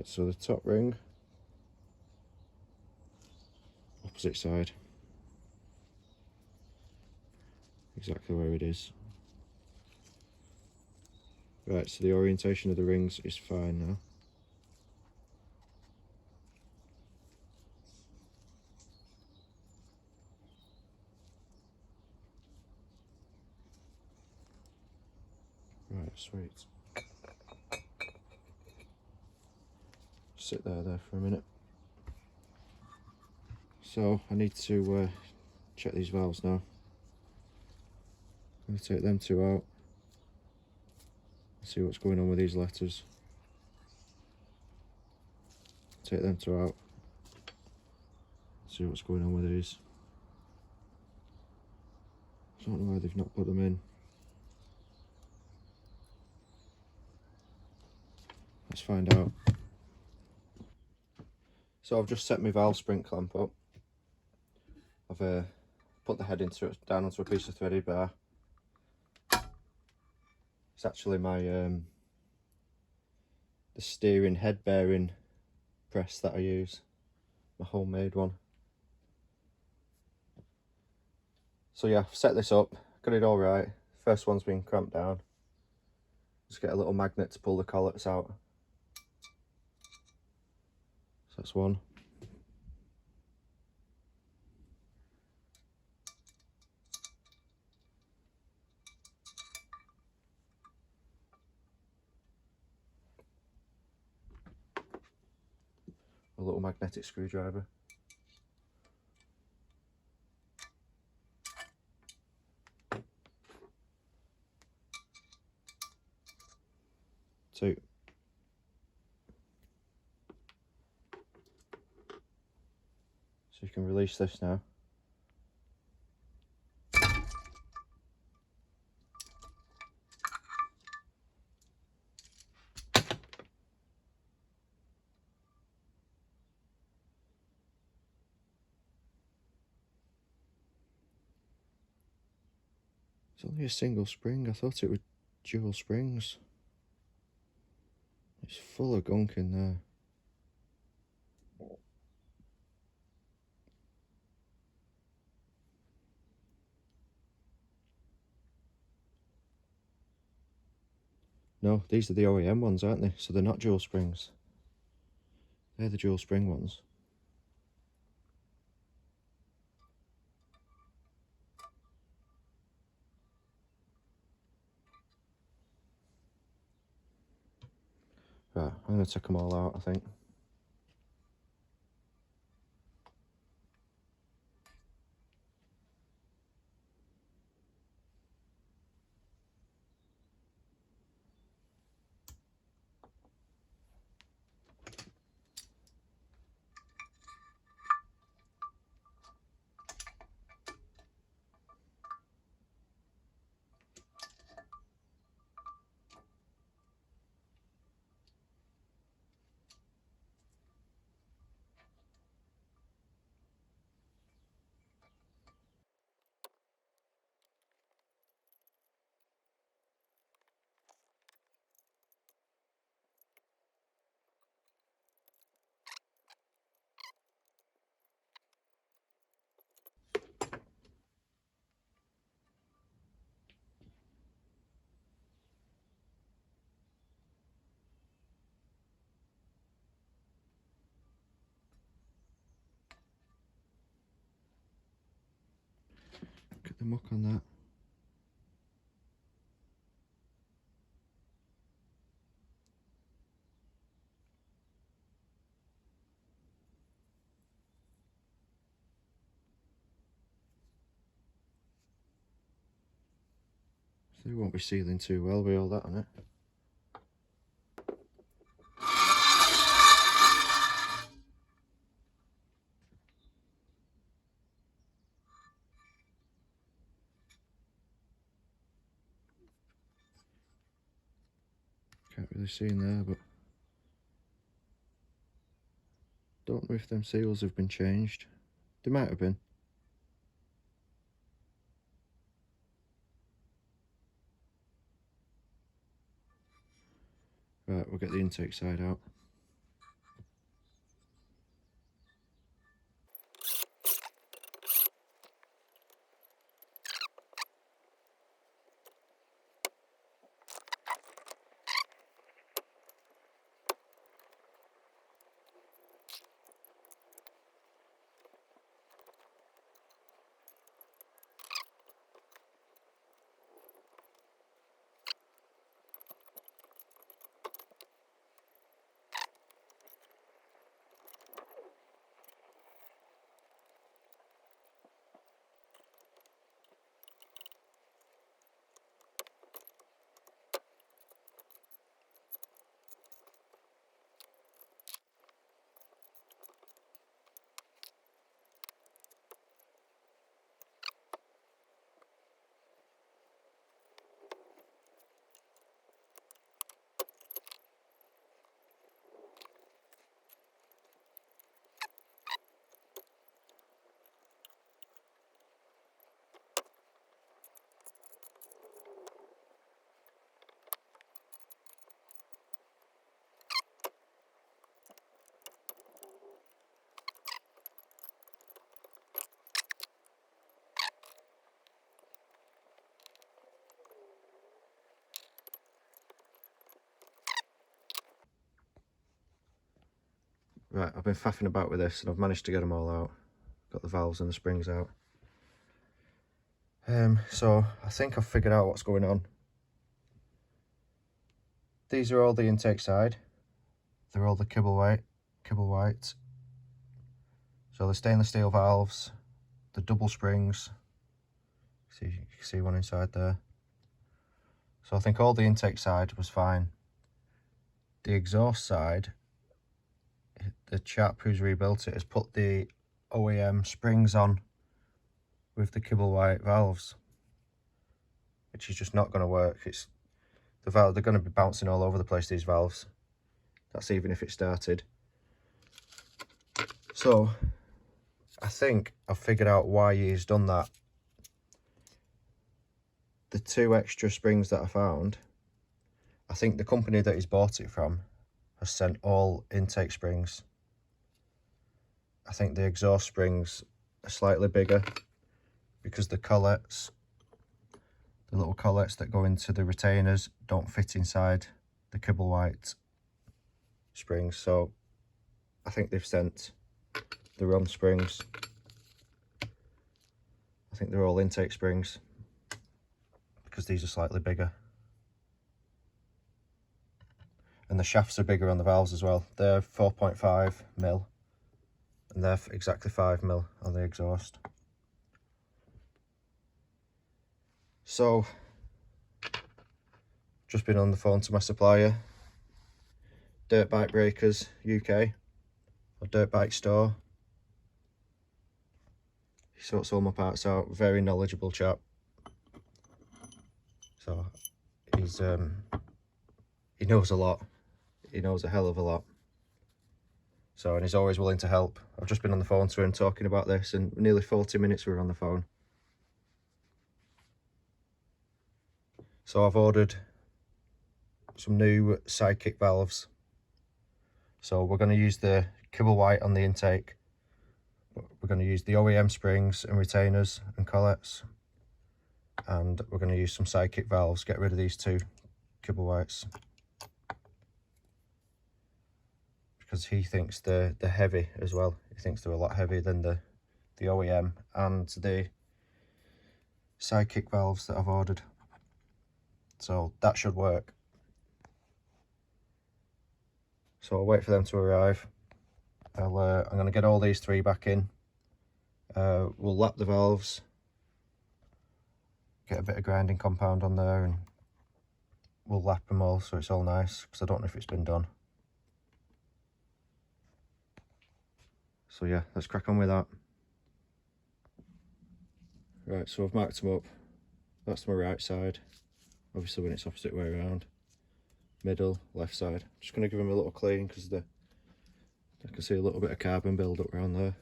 Right, so the top ring, opposite side, exactly where it is. Right, so the orientation of the rings is fine now. Right, sweet. Sit there for a minute. So I need to check these valves now. I'm going to take them two out, see what's going on with these letters. Take them two out, see what's going on with these. I don't know why they've not put them in. Let's find out. So I've just set my valve spring clamp up. I've put the head down onto a piece of threaded bar. It's actually my the steering head bearing press that I use, my homemade one. So yeah, I've set this up, got it all right. First one's been clamped down. Just get a little magnet to pull the collets out. So that's one. A little magnetic screwdriver. Two. So you can release this now. It's only a single spring, I thought it was dual springs. It's full of gunk in there. No, these are the OEM ones, aren't they? So they're not dual springs. They're the dual spring ones. Right, I'm going to take them all out, I think. Look at the muck on that. So they won't be sealing too well with all that on it. Can't really see in there, but don't know if them seals have been changed. They might have been. Right, we'll get the intake side out. I've been faffing about with this and I've managed to get them all out. Got the valves and the springs out. So I think I've figured out what's going on. These are all the intake side. They're all the kibble white. So the stainless steel valves, the double springs. See, you can see one inside there. So I think all the intake side was fine. The exhaust side, the chap who's rebuilt it has put the OEM springs on with the kibble white valves, which is just not going to work. It's the valve, they're going to be bouncing all over the place, these valves. That's even if it started. So I think I've figured out why he's done that. The 2 extra springs that I found, I think the company that he's bought it from has sent all intake springs. I think the exhaust springs are slightly bigger because the collets, the little collets that go into the retainers, don't fit inside the kibble white springs. So I think they've sent the wrong springs. I think they're all intake springs because these are slightly bigger. And the shafts are bigger on the valves as well. They're 4.5mm and they're exactly 5mm on the exhaust. So, just been on the phone to my supplier, Dirt Bike Breakers UK, or Dirt Bike Store. He sorts all my parts out, very knowledgeable chap. So he's he knows a lot. He knows a hell of a lot. So, and he's always willing to help. I've just been on the phone to him talking about this, and nearly 40 minutes we were on the phone. So I've ordered some new sidekick valves. So we're going to use the kibble white on the intake. We're going to use the OEM springs and retainers and collets. And we're going to use some sidekick valves, get rid of these 2 kibble whites. Because he thinks they're heavy as well. He thinks they're a lot heavier than the OEM and the sidekick valves that I've ordered. So that should work. So I'll wait for them to arrive. I'm going to get all these 3 back in. We'll lap the valves, get a bit of grinding compound on there, and we'll lap them all so it's all nice, because I don't know if it's been done. So yeah, let's crack on with that. Right, so I've marked them up. That's my right side, obviously when it's opposite way around. Middle, left side. Just going to give them a little clean because I can see a little bit of carbon build up around there.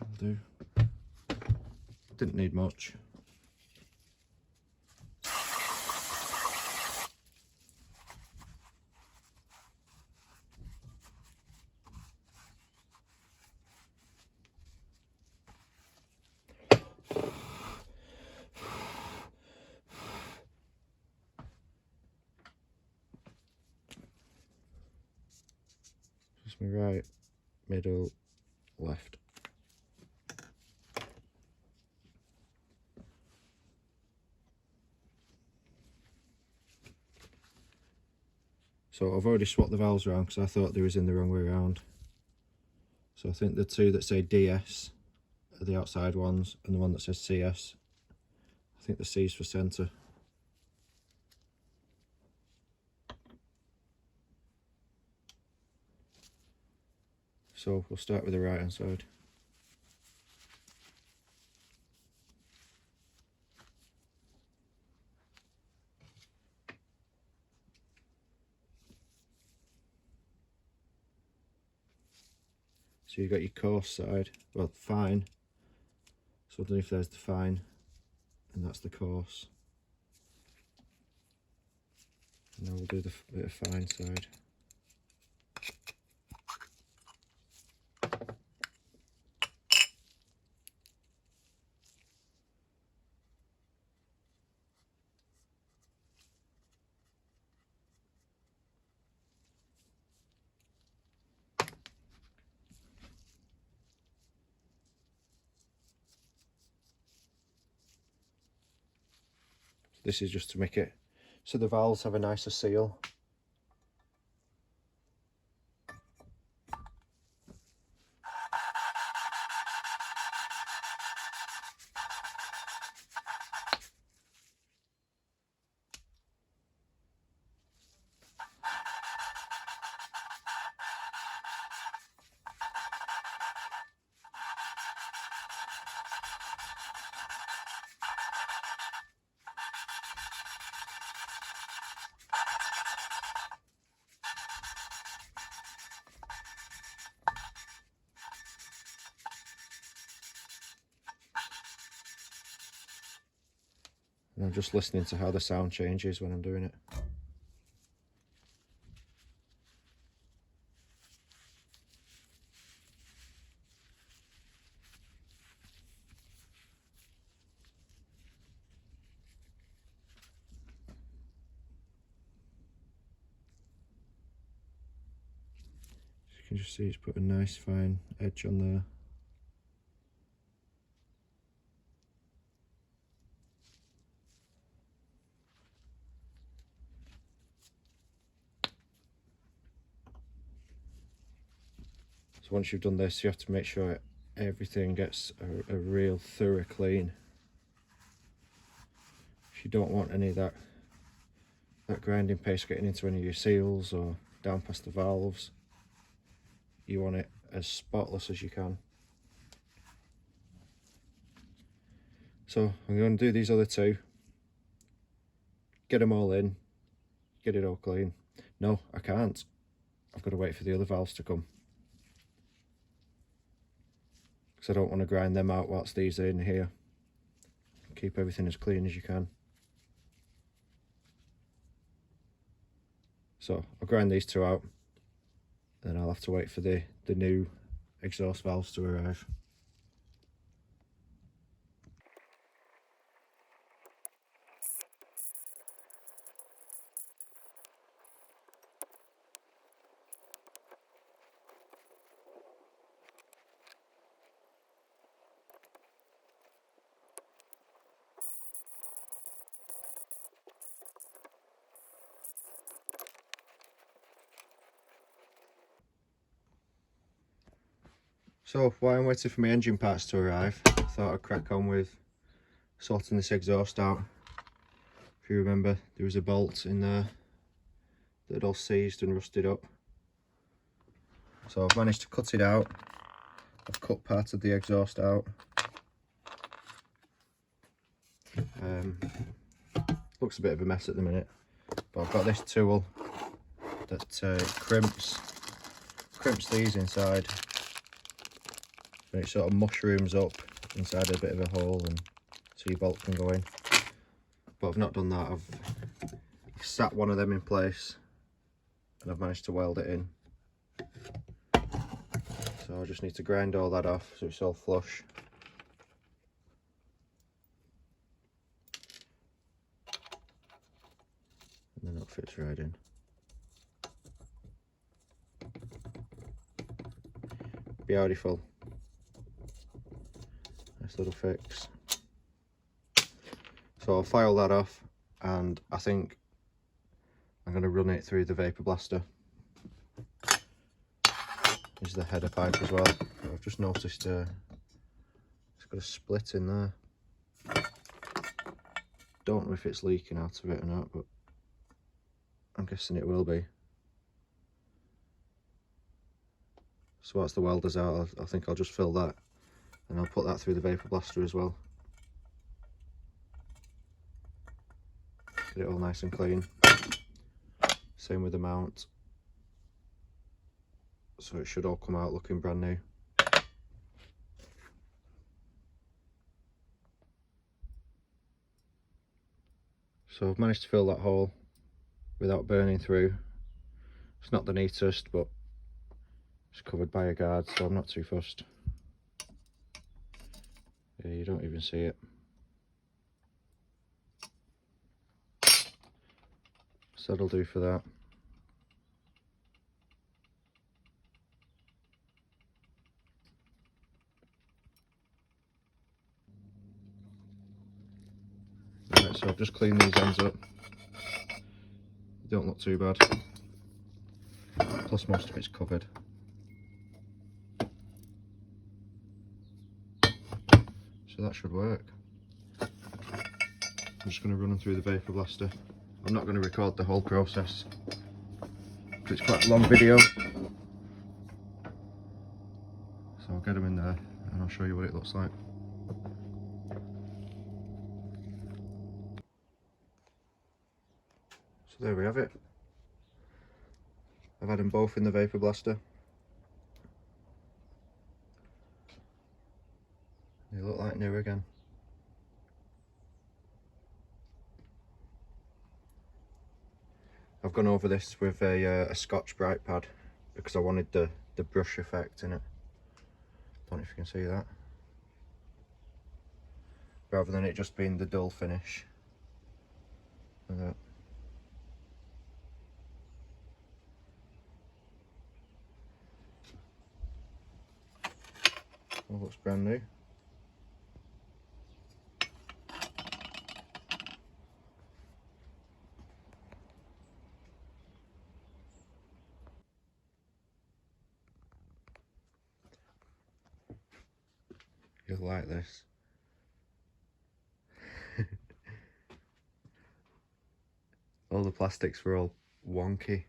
That'll do. Didn't need much. Just my right, middle, left. So I've already swapped the valves around because I thought they was in the wrong way around. So I think the 2 that say DS are the outside ones, and the one that says CS, I think the C's for centre. So we'll start with the right hand side. So you've got your coarse side, well, fine. So underneath there's the fine, and that's the coarse. And now we'll do the bit of fine side. This is just to make it so the valves have a nicer seal. And I'm just listening to how the sound changes when I'm doing it. You can just see it's put a nice fine edge on there. So once you've done this, you have to make sure everything gets a real thorough clean. If you don't want any of that grinding paste getting into any of your seals or down past the valves, you want it as spotless as you can. So I'm going to do these other two, get them all in, get it all clean. No, I can't. I've got to wait for the other valves to come, because I don't want to grind them out whilst these are in here. Keep everything as clean as you can. So I'll grind these two out, then I'll have to wait for the new exhaust valves to arrive. So while I'm waiting for my engine parts to arrive, I thought I'd crack on with sorting this exhaust out. If you remember, there was a bolt in there that had all seized and rusted up. So I've managed to cut it out. I've cut part of the exhaust out. Looks a bit of a mess at the minute, but I've got this tool that crimps these inside, and it sort of mushrooms up inside a bit of a hole, and so your bolt can go in. But I've not done that. I've sat one of them in place and I've managed to weld it in. So I just need to grind all that off so it's all flush. And then it fits right in. Beautiful. Nice little fix. So I'll file that off, and I think I'm going to run it through the vapor blaster. This is the header pipe as well. I've just noticed it's got a split in there. Don't know if it's leaking out of it or not, but I'm guessing it will be. So once the welder's out, I think I'll just fill that, and I'll put that through the vapor blaster as well. Get it all nice and clean. Same with the mount. So it should all come out looking brand new. So I've managed to fill that hole without burning through. It's not the neatest, but it's covered by a guard, so I'm not too fussed. Yeah, you don't even see it. So that'll do for that. Right, so I've just clean these ends up. They don't look too bad. Plus most of it's covered. So that should work. I'm just going to run them through the vapor blaster. I'm not going to record the whole process because it's quite a long video. So I'll get them in there and I'll show you what it looks like. So there we have it. I've had them both in the vapor blaster. They look like new again. I've gone over this with a Scotch Brite pad because I wanted the brush effect in it. Don't know if you can see that. Rather than it just being the dull finish. Like that. All looks brand new. You'll like this. All the plastics were all wonky.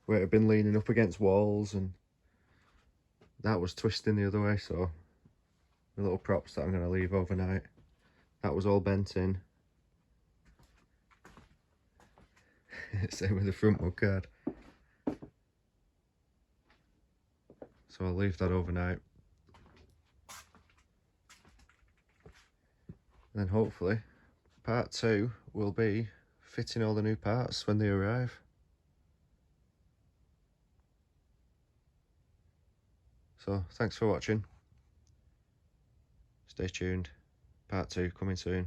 Where it had been leaning up against walls, and that was twisting the other way, so the little props that I'm going to leave overnight, that was all bent in. Same with the front mud guard. So I'll leave that overnight. And then hopefully part 2 will be fitting all the new parts when they arrive. So thanks for watching. Stay tuned. Part 2 coming soon.